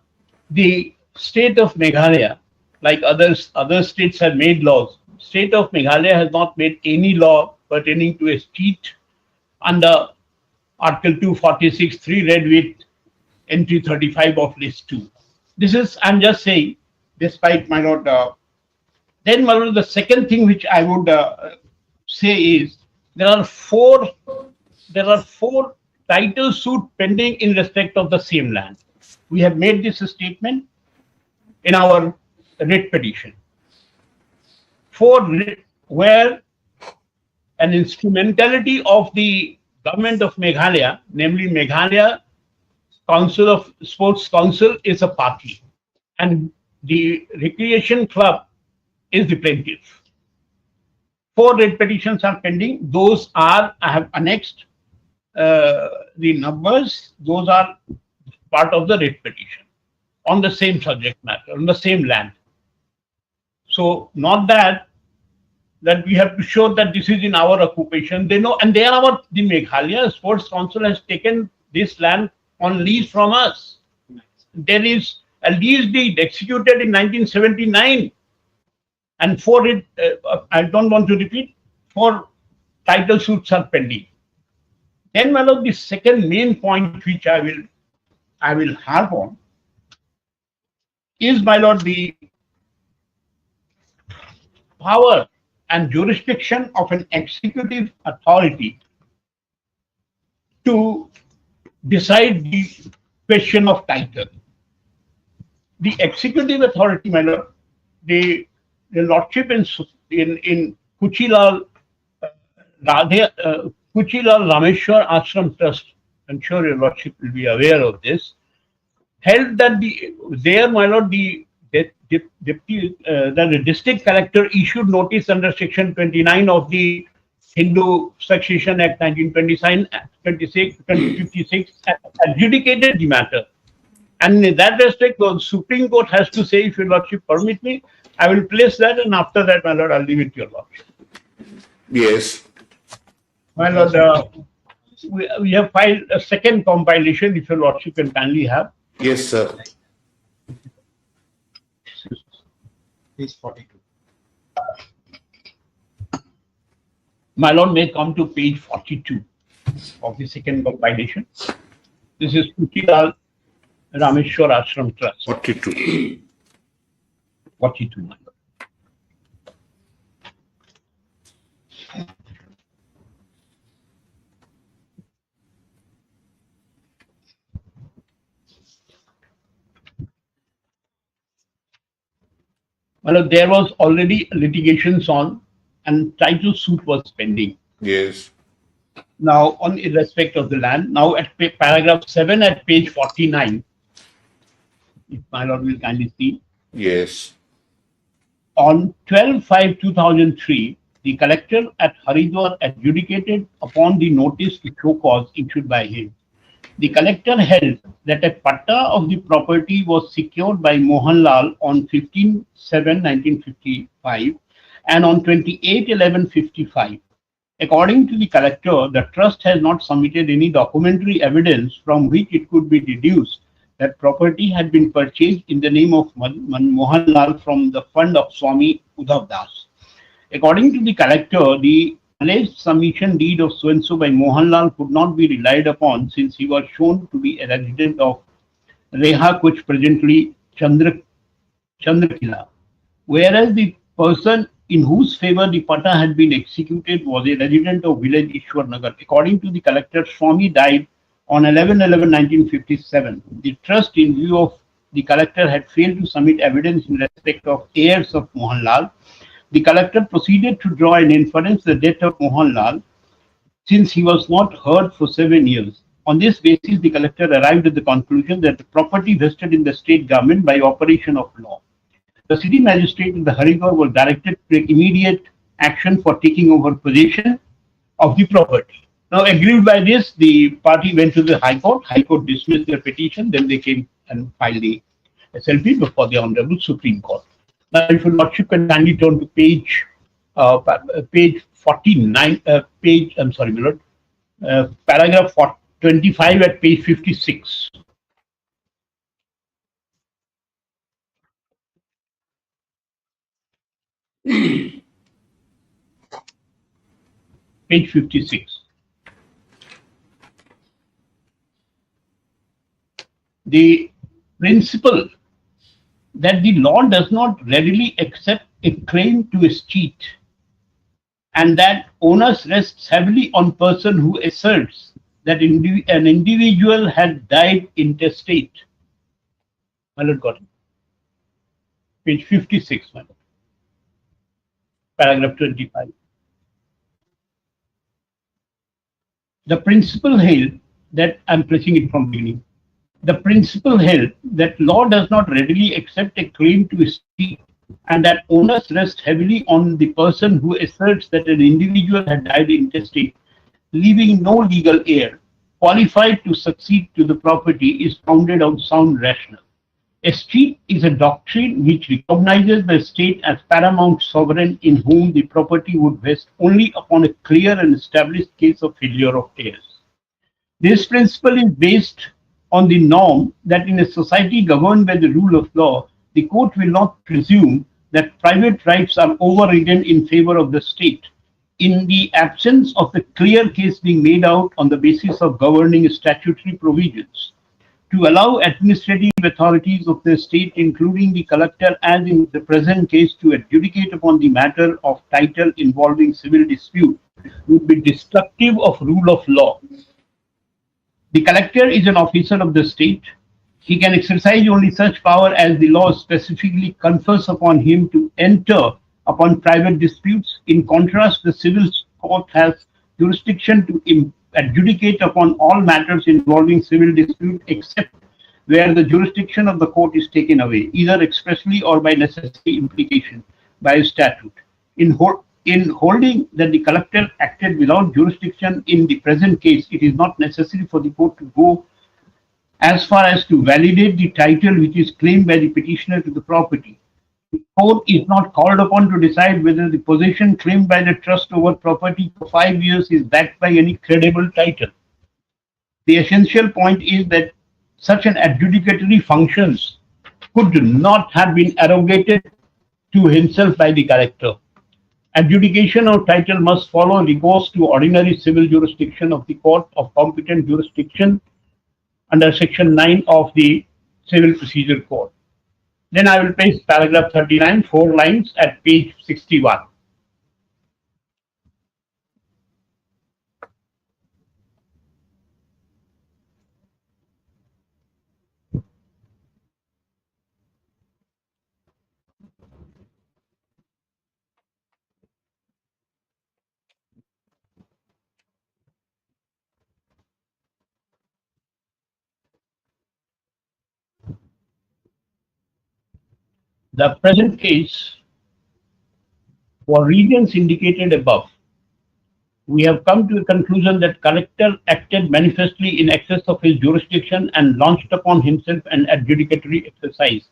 the state of Meghalaya, like other states have made laws, state of Meghalaya has not made any law pertaining to a state under Article 246(3) read with entry 35 of list 2. This is, I'm just saying, despite my lord. Then, my lord, the second thing which I would say is there are four title suit pending in respect of the same land. We have made this statement in our writ petition. Where an instrumentality of the government of Meghalaya, namely Meghalaya Council of Sports Council is a party, and the Recreation Club is the plaintiff. 4 writ petitions are pending. Those are, I have annexed the numbers. Those are part of the writ petition on the same subject matter, on the same land. So not that we have to show that this is in our occupation. They know, and they are the Meghalaya Sports Council has taken this land on lease from us. There is a lease deed executed in 1979. And for it, I don't want to repeat, 4 title suits are pending. Then, my lord, the second main point which I will harp on is, my lord, the power and jurisdiction of an executive authority to decide the question of title. The executive authority, my lord, the lordship in Kuchilal Rameshwar Ashram Trust, I'm sure your lordship will be aware of this, held that my lord, the district collector issued notice under section 29 of the Hindu Succession Act 1956 and adjudicated the matter. And in that respect, the Supreme Court has to say, if your lordship permit me, I will place that, and after that, my lord, I'll leave it to your lordship. Yes. My lord, we have filed a second compilation, if your lordship can kindly have. Yes, sir. Page 42. My lord may come to page 42 of the second compilation. This is Kuchilal Rameshwar Ashram Trust. 42. 42, my lord. Well, there was already litigations on, and title suit was pending. Yes. Now, on in respect of the land, now at paragraph 7 at page 49, if my lord will kindly see. Yes. On 12/5/2003, the collector at Haridwar adjudicated upon the notice to show cause issued by him. The collector held that a patta of the property was secured by Mohanlal on 15/7/1955 and on 28/11/55. According to the collector, the trust has not submitted any documentary evidence from which it could be deduced that property had been purchased in the name of Mohanlal from the fund of Swami Udhav Das. According to the collector, the alleged submission deed of so-and-so by Mohanlal could not be relied upon since he was shown to be a resident of Reha Kuch, presently Chandrakila, whereas the person in whose favor the patta had been executed was a resident of village Ishwarnagar. According to the collector, Swami died on 11/11/1957. The trust, in view of the collector, had failed to submit evidence in respect of heirs of Mohanlal. The collector proceeded to draw an inference the death of Mohanlal, since he was not heard for 7 years. On this basis, the collector arrived at the conclusion that the property vested in the state government by operation of law. The city magistrate in the Haridwar was directed to take immediate action for taking over possession of the property. Now, aggrieved by this, the party went to the High Court. High Court dismissed their petition. Then they came and filed the SLP before the Honorable Supreme Court. Now, if your lordship can kindly turn to page 49, I'm sorry, my lord, paragraph 25 at page 56. Page 56. The principle that the law does not readily accept a claim to a cheat, and that onus rests heavily on person who asserts that an individual had died intestate. My lord, got it. Page 56, my lord. Paragraph 25. The principle held that I'm placing it from beginning. the principle held that law does not readily accept a claim to estate and that onus rests heavily on the person who asserts that an individual had died intestate, leaving no legal heir qualified to succeed to the property is founded on sound rationale. Estate is a doctrine which recognizes the state as paramount sovereign in whom the property would vest only upon a clear and established case of failure of heirs. This principle is based on the norm that in a society governed by the rule of law, the court will not presume that private rights are overridden in favor of the state, in the absence of a clear case being made out on the basis of governing statutory provisions. To allow administrative authorities of the state, including the collector, as in the present case, to adjudicate upon the matter of title involving civil dispute would be destructive of rule of law. The collector is an officer of the state. He can exercise only such power as the law specifically confers upon him to enter upon private disputes. In contrast, the civil court has jurisdiction to adjudicate upon all matters involving civil dispute except where the jurisdiction of the court is taken away, either expressly or by necessary implication, by a statute. In holding that the collector acted without jurisdiction in the present case, it is not necessary for the court to go as far as to validate the title which is claimed by the petitioner to the property. The court is not called upon to decide whether the possession claimed by the trust over property for 5 years is backed by any credible title. The essential point is that such an adjudicatory functions could not have been arrogated to himself by the collector. Adjudication of title must follow recourse to ordinary civil jurisdiction of the court of competent jurisdiction under section 9 of the Civil Procedure Code. Then I will paste paragraph 39, 4 lines at page 61. The present case, for reasons indicated above, we have come to a conclusion that collector acted manifestly in excess of his jurisdiction and launched upon himself an adjudicatory exercise.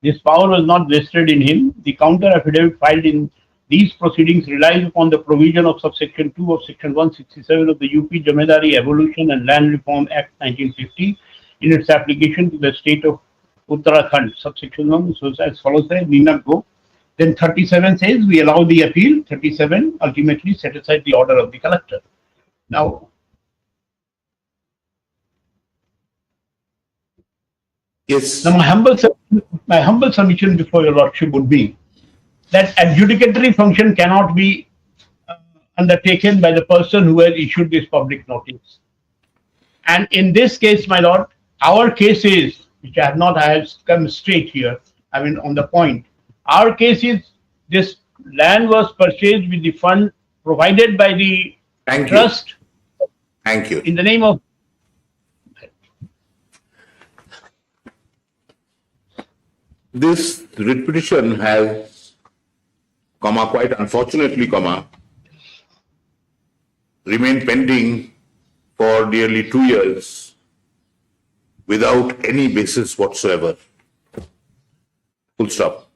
This power was not vested in him. The counter affidavit filed in these proceedings relies upon the provision of subsection 2 of section 167 of the UP Jamedari Evolution and Land Reform Act 1950 in its application to the state of Uttarakhand. Subsection 1 so as follows: there need not go. Then 37 says we allow the appeal. 37 ultimately set aside the order of the collector. Now, Yes. now my humble submission before your lordship would be that adjudicatory function cannot be undertaken by the person who has issued this public notice. And in this case, my lord, our case is, which I have come straight here, I mean on the point. Our case is this land was purchased with the fund provided by the trust. Thank you. In the name of. This writ petition has, quite unfortunately, remained pending for nearly 2 years without any basis whatsoever. Full stop.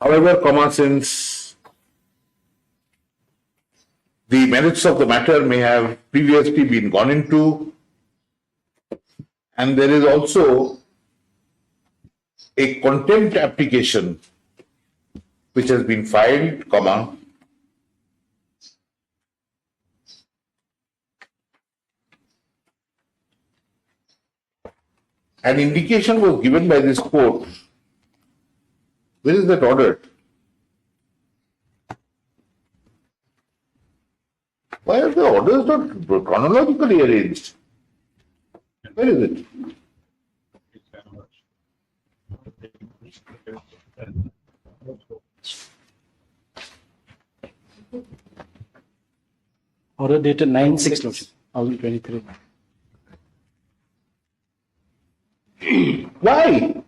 However, since the merits of the matter may have previously been gone into, and there is also a contempt application which has been filed, an indication was given by this court. Where is that order? Why are the orders not chronologically arranged? Where is it? Order dated 9/6/2023. Why?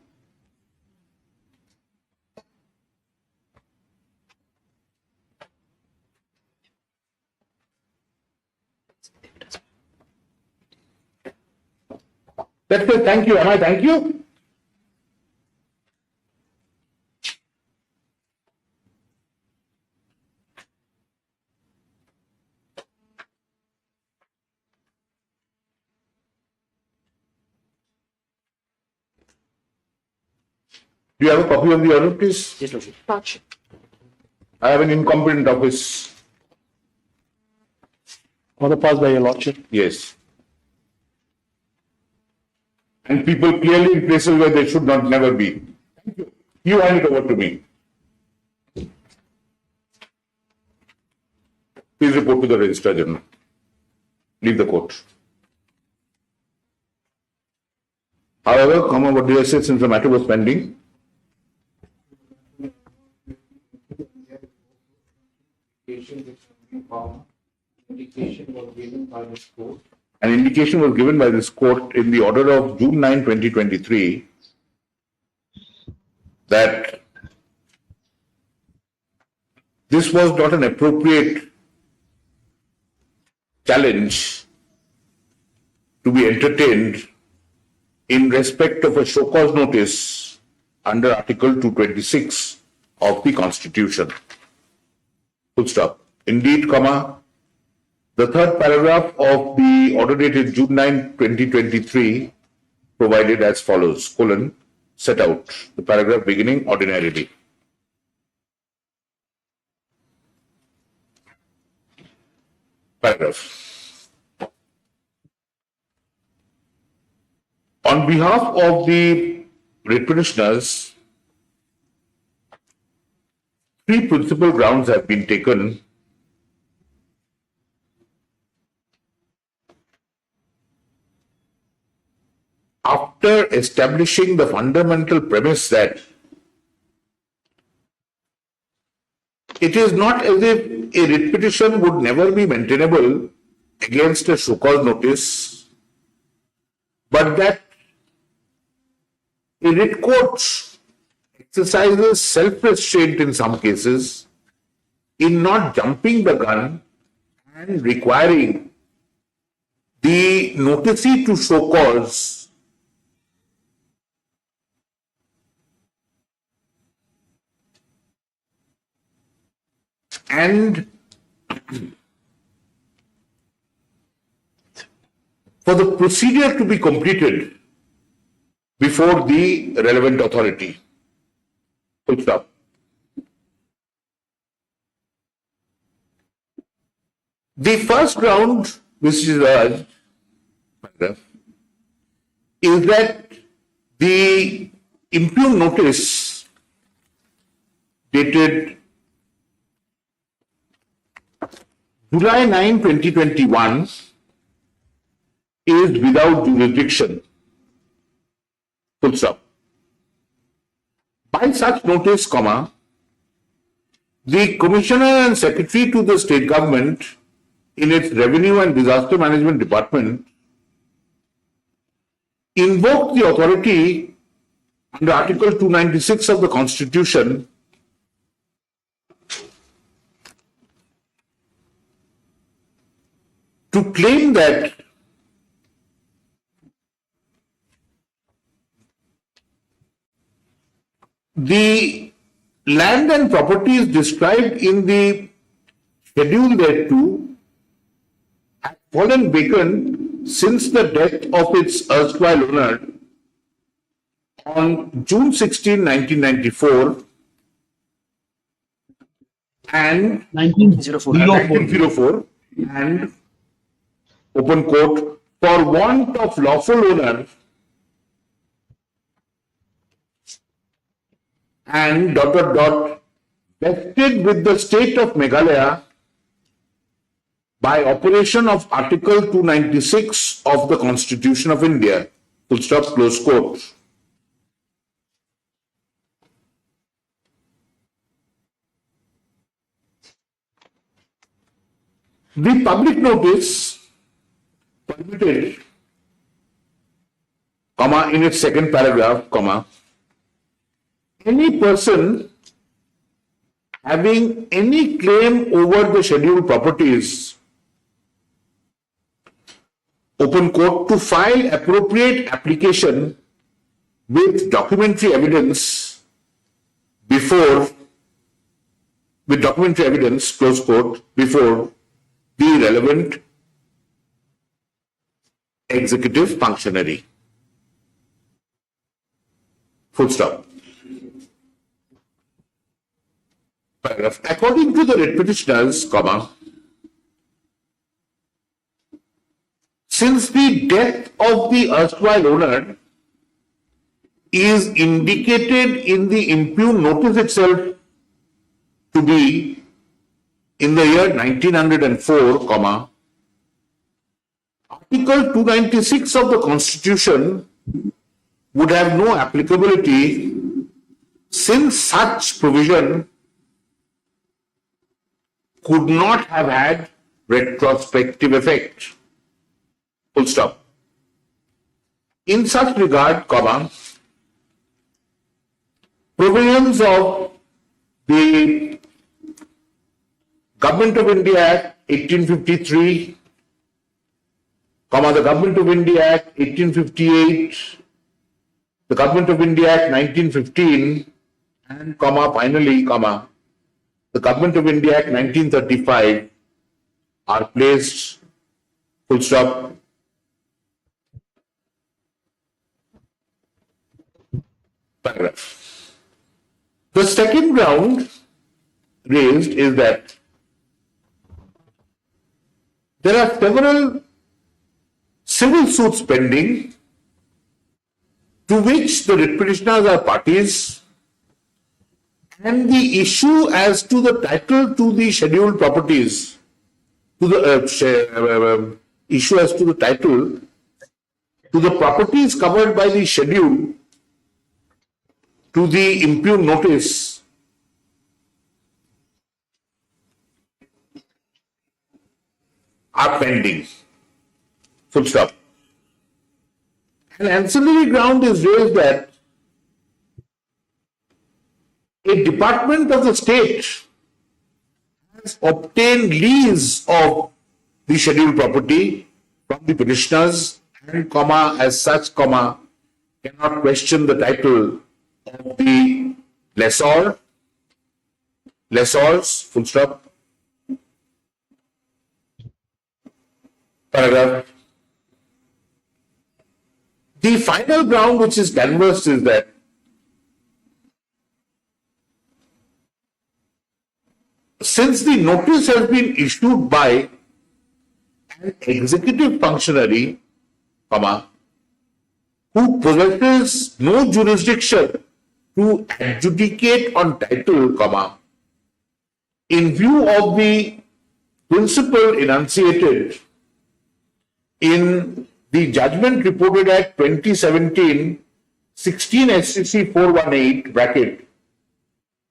That's it. Thank you. Am I thank you? Do you have a copy of the order, please? Yes, Lordship. Lordship. I have an incompetent office. Order passed by your lordship. Yes. And people clearly in places where they should not never be. Thank you. You hand it over to me. Please report to the Registrar General. Leave the court. However, what do I say since the matter was pending? An indication was given by this court in the order of June 9, 2023 that this was not an appropriate challenge to be entertained in respect of a show cause notice under Article 226 of the Constitution. Full stop. Indeed, comma, the third paragraph of the order dated June 9, 2023 provided as follows, colon, set out the paragraph beginning ordinarily. Paragraph. On behalf of the writ petitioners, three principal grounds have been taken after establishing the fundamental premise that it is not as if a writ petition would never be maintainable against a show cause notice, but that a writ court exercises self-restraint in some cases in not jumping the gun and requiring the noticee to show cause and for the procedure to be completed before the relevant authority. Full stop. The first ground, which is urged, is that the impugned notice dated July 9, 2021 is without jurisdiction. Full stop. By such notice, comma, the Commissioner and Secretary to the State Government in its Revenue and Disaster Management Department invoked the authority under Article 296 of the Constitution to claim that the land and properties described in the schedule thereto had fallen vacant since the death of its erstwhile owner on June 16, 1994 and 1904 and open quote, for want of lawful owner and ... vested with the state of Meghalaya by operation of Article 296 of the Constitution of India. Full stop, close quote. The public notice permitted, comma, in its second paragraph, comma, any person having any claim over the scheduled properties, open quote, to file appropriate application with documentary evidence close quote, before the relevant executive functionary. Full stop. Paragraph. According to the writ petitioners, comma, since the death of the erstwhile owner is indicated in the impugned notice itself to be in the year 1904, comma, Article 296 of the Constitution would have no applicability since such provision could not have had retrospective effect. Full stop. In such regard, comma, provisions of the Government of India Act 1853, comma, the Government of India Act 1858, the Government of India Act 1915, and comma, finally, comma, the Government of India Act 1935 are placed, full stop. Paragraph. The second ground raised is that there are several civil suits pending to which the writ petitioners are parties, and the issue as to the title to the scheduled properties, to the issue as to the title to the properties covered by the schedule to the impugned notice are pending. Full stop. An ancillary ground is raised that a department of the state has obtained lease of the scheduled property from the petitioners and, comma, as such, comma, cannot question the title of the lessors, full stop. Paragraph. The final ground which is canvassed is that since the notice has been issued by an executive functionary, comma, who possesses no jurisdiction to adjudicate on title, comma, in view of the principle enunciated in the judgment reported at 2017 16 SCC 418 bracket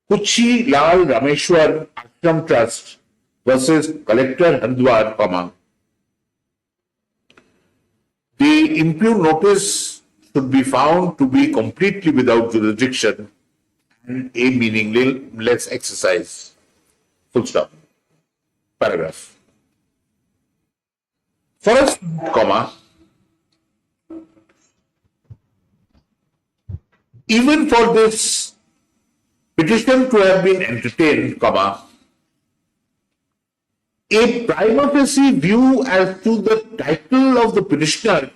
Kuchi Lal Rameshwar Ashram Trust versus Collector Handwar, comma, the impugned notice should be found to be completely without jurisdiction and a meaningless exercise. Full stop. Paragraph. First, comma, even for this petition to have been entertained, comma, a prima facie view as to the title of the petitioner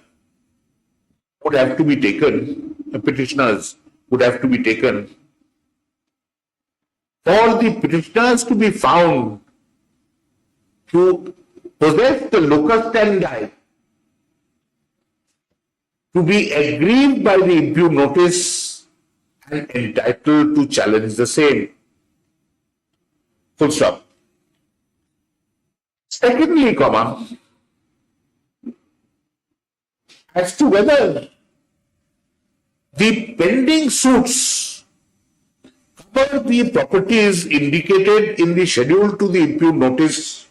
would have to be taken, the petitioners would have to be taken, for the petitioners to be found to possess the locus standi, to be aggrieved by the impugned notice and entitled to challenge the same. Full stop. Secondly, comma, as to whether the pending suits cover the properties indicated in the schedule to the impugned notice,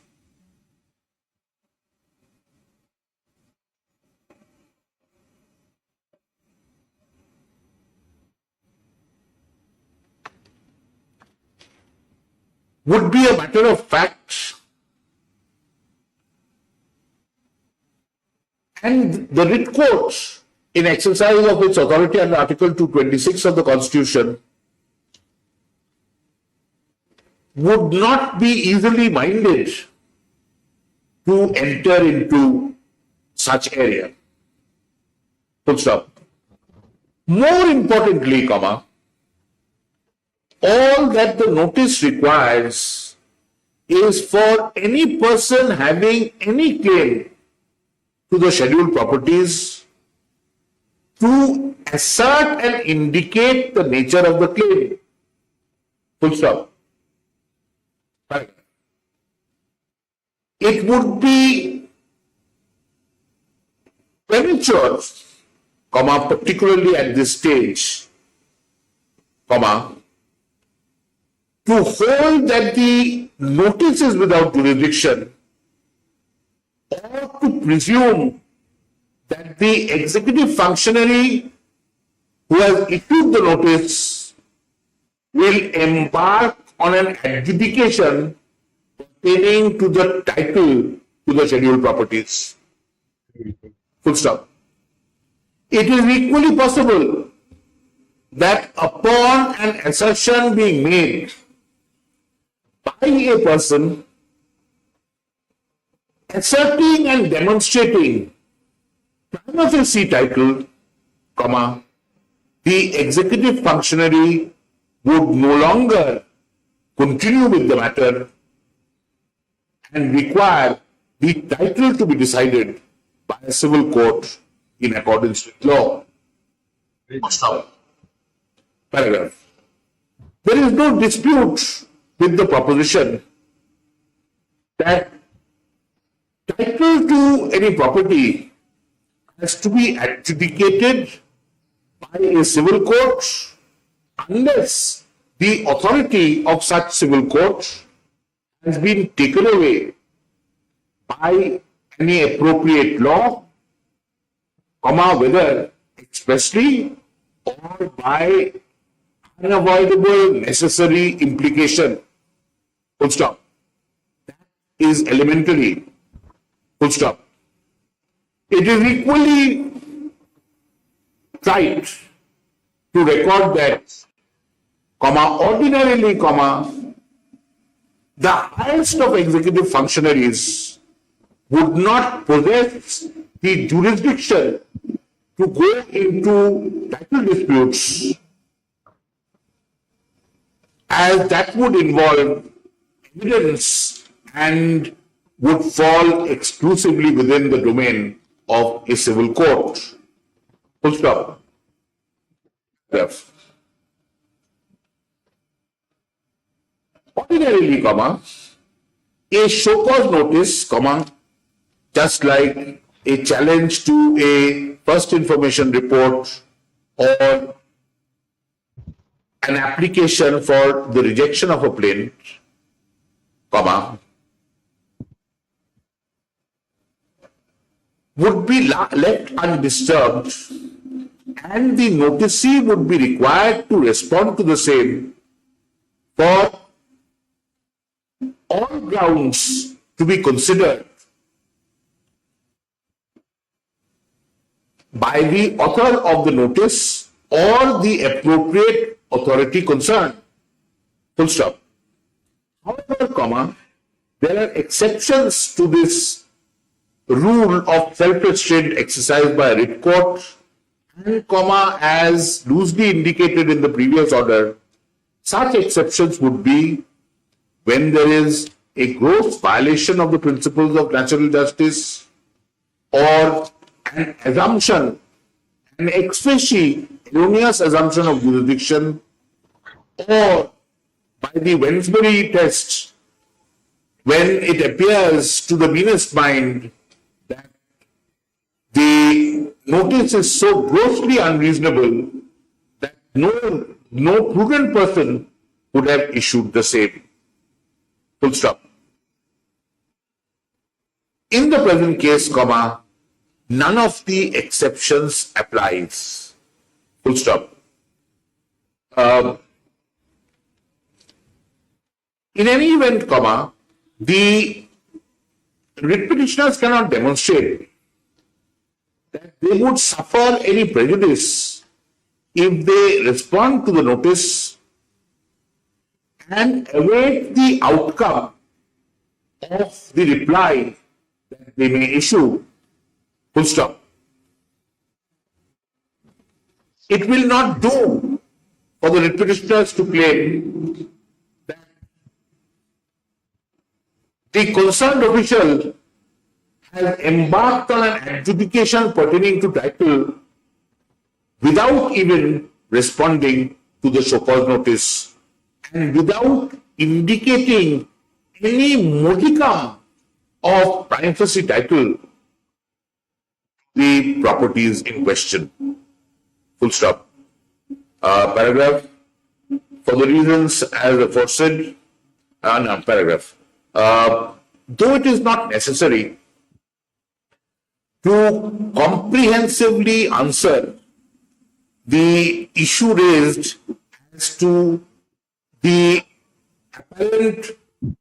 would be a matter of fact, and the writ court, in exercise of its authority under Article 226 of the Constitution, would not be easily minded to enter into such area. Full stop. More importantly, comma, all that the notice requires is for any person having any claim to the scheduled properties to assert and indicate the nature of the claim. Full stop. It would be premature, comma, particularly at this stage, comma, to hold that the notice is without jurisdiction, or to presume that the executive functionary who has issued the notice will embark on an adjudication pertaining to the title to the scheduled properties. Full stop. It is equally possible that upon an assertion being made by a person asserting and demonstrating prima facie title, comma, the executive functionary would no longer continue with the matter and require the title to be decided by a civil court in accordance with law. Paragraph. There is no dispute with the proposition that title to any property has to be adjudicated by a civil court unless the authority of such civil court has been taken away by any appropriate law, comma, whether expressly or by unavoidable necessary implication. Full stop. That is elementary. Full stop. It is equally right to record that, comma, ordinarily, comma, the highest of executive functionaries would not possess the jurisdiction to go into title disputes, as that would involve evidence and would fall exclusively within the domain of a civil court. Full stop. Yes. Ordinarily, comma, a show cause notice, comma, just like a challenge to a first information report or an application for the rejection of a plaint, comma, would be left undisturbed, and the noticee would be required to respond to the same for all grounds to be considered by the author of the notice or the appropriate authority concerned. Full stop. However, comma, there are exceptions to this rule of self-restraint exercised by a writ court, and, comma, as loosely indicated in the previous order, such exceptions would be when there is a gross violation of the principles of natural justice, or an assumption, an ex facie erroneous assumption of jurisdiction, or by the Wensbury test, when it appears to the meanest mind that the notice is so grossly unreasonable that no prudent person would have issued the same. Full stop. In the present case, comma, none of the exceptions applies. Full stop. In any event, comma, the writ petitioners cannot demonstrate that they would suffer any prejudice if they respond to the notice and await the outcome of the reply that they may issue, full stop. It will not do for the writ petitioners to claim that the concerned official has embarked on an adjudication pertaining to title without even responding to the show cause notice and without indicating any modicum of prima facie title the properties in question. Full stop. Paragraph. For the reasons as aforesaid, paragraph. Though it is not necessary to comprehensively answer the issue raised as to the apparent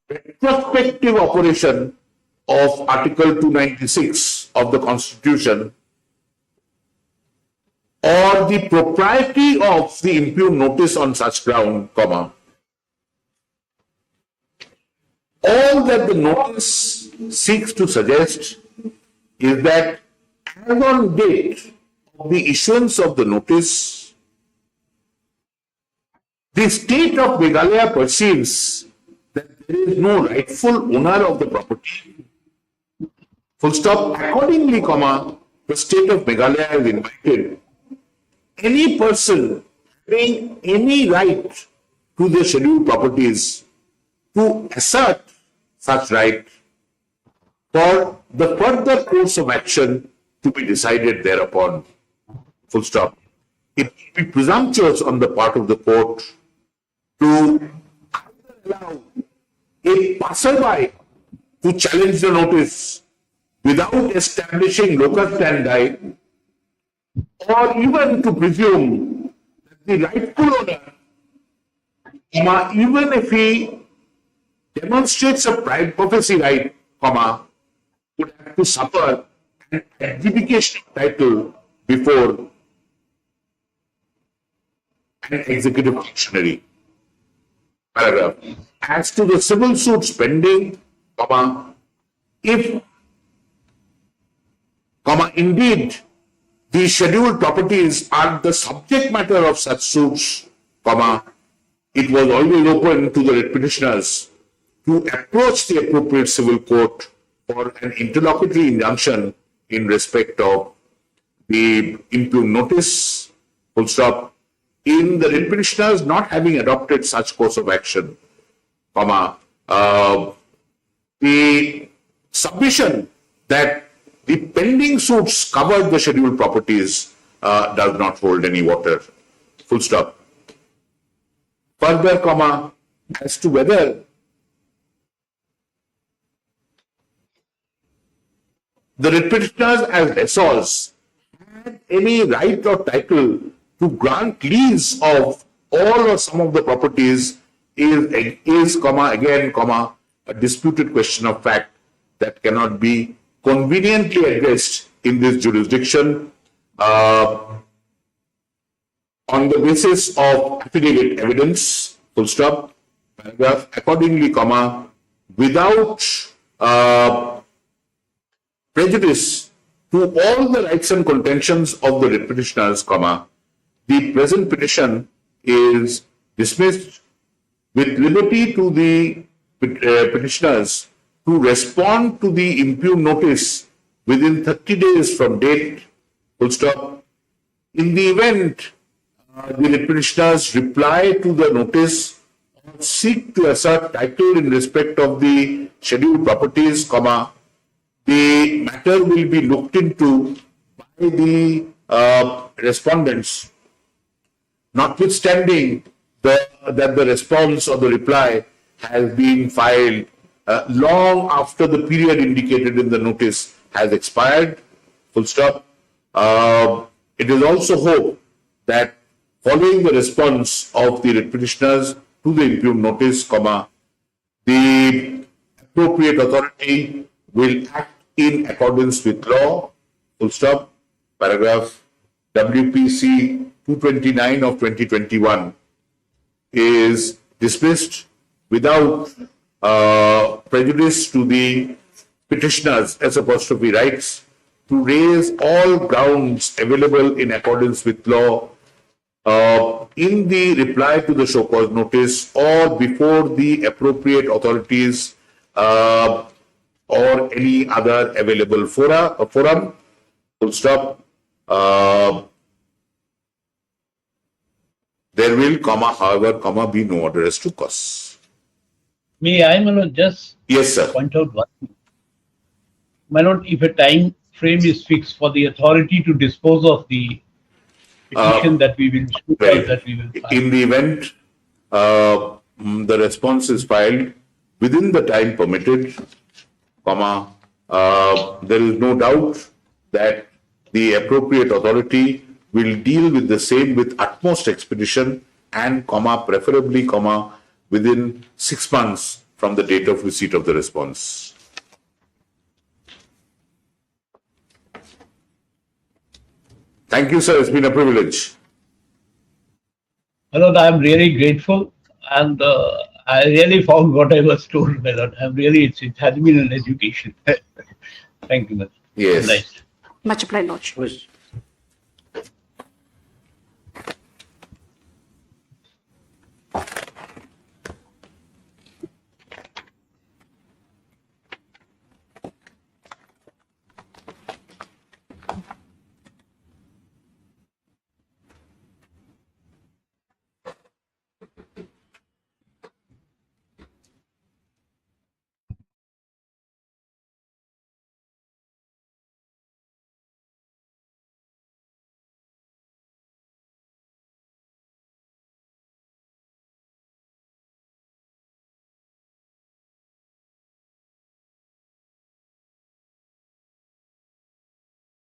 retrospective operation of Article 296 of the Constitution or the propriety of the impugned notice on such ground, comma, all that the notice seeks to suggest is that as on date of the issuance of the notice, the state of Meghalaya perceives that there is no rightful owner of the property. Full stop. Accordingly, comma, the state of Meghalaya has invited any person having any right to the scheduled properties to assert such right for the further course of action to be decided thereupon. Full stop. It would be presumptuous on the part of the court to allow a passerby to challenge the notice without establishing locus standi, or even to presume that the rightful owner, even if he demonstrates a prima facie right, would have to suffer an adjudication of title before an executive functionary. Paragraph. As to the civil suits pending, if, indeed, the scheduled properties are the subject matter of such suits, it was always open to the writ petitioners to approach the appropriate civil court for an interlocutory injunction in respect of the impugned notice, full stop, in the writ petitioners not having adopted such course of action, the submission that the pending suits covered the scheduled properties does not hold any water. Full stop. Further, as to whether the writ petitioners as lessors had any right or title to grant lease of all or some of the properties is a disputed question of fact that cannot be conveniently addressed in this jurisdiction on the basis of affidavit evidence, full stop, paragraph. Accordingly, without prejudice to all the rights and contentions of the writ petitioners, the present petition is dismissed with liberty to the petitioners to respond to the impugned notice within 30 days from date, full stop. In the event the writ petitioners reply to the notice or seek to assert title in respect of the scheduled properties, the matter will be looked into by the respondents, notwithstanding that the response or the reply has been filed long after the period indicated in the notice has expired, full stop. It is also hoped that following the response of the writ petitioners to the impugned notice, The appropriate authority will act in accordance with law, full stop. Paragraph WPC 229 of 2021 is dismissed without prejudice to the petitioners as apostrophe rights to raise all grounds available in accordance with law in the reply to the show cause notice or before the appropriate authorities or any other available forum. Full stop. There will, however, be no order as to cause. May I, my lord, just Yes, sir. point out one thing? My lord, if a time frame is fixed for the authority to dispose of the petition that we will Right. file. In the event the response is filed within the time permitted, there is no doubt that the appropriate authority will deal with the same with utmost expedition and, preferably, within 6 months from the date of receipt of the response. Thank you, sir. It's been a privilege. My lord, I am really grateful, and I really found what I was told, my lord. It has been an education. Thank you, my lord. Yes. Nice. Much obliged, Lordship.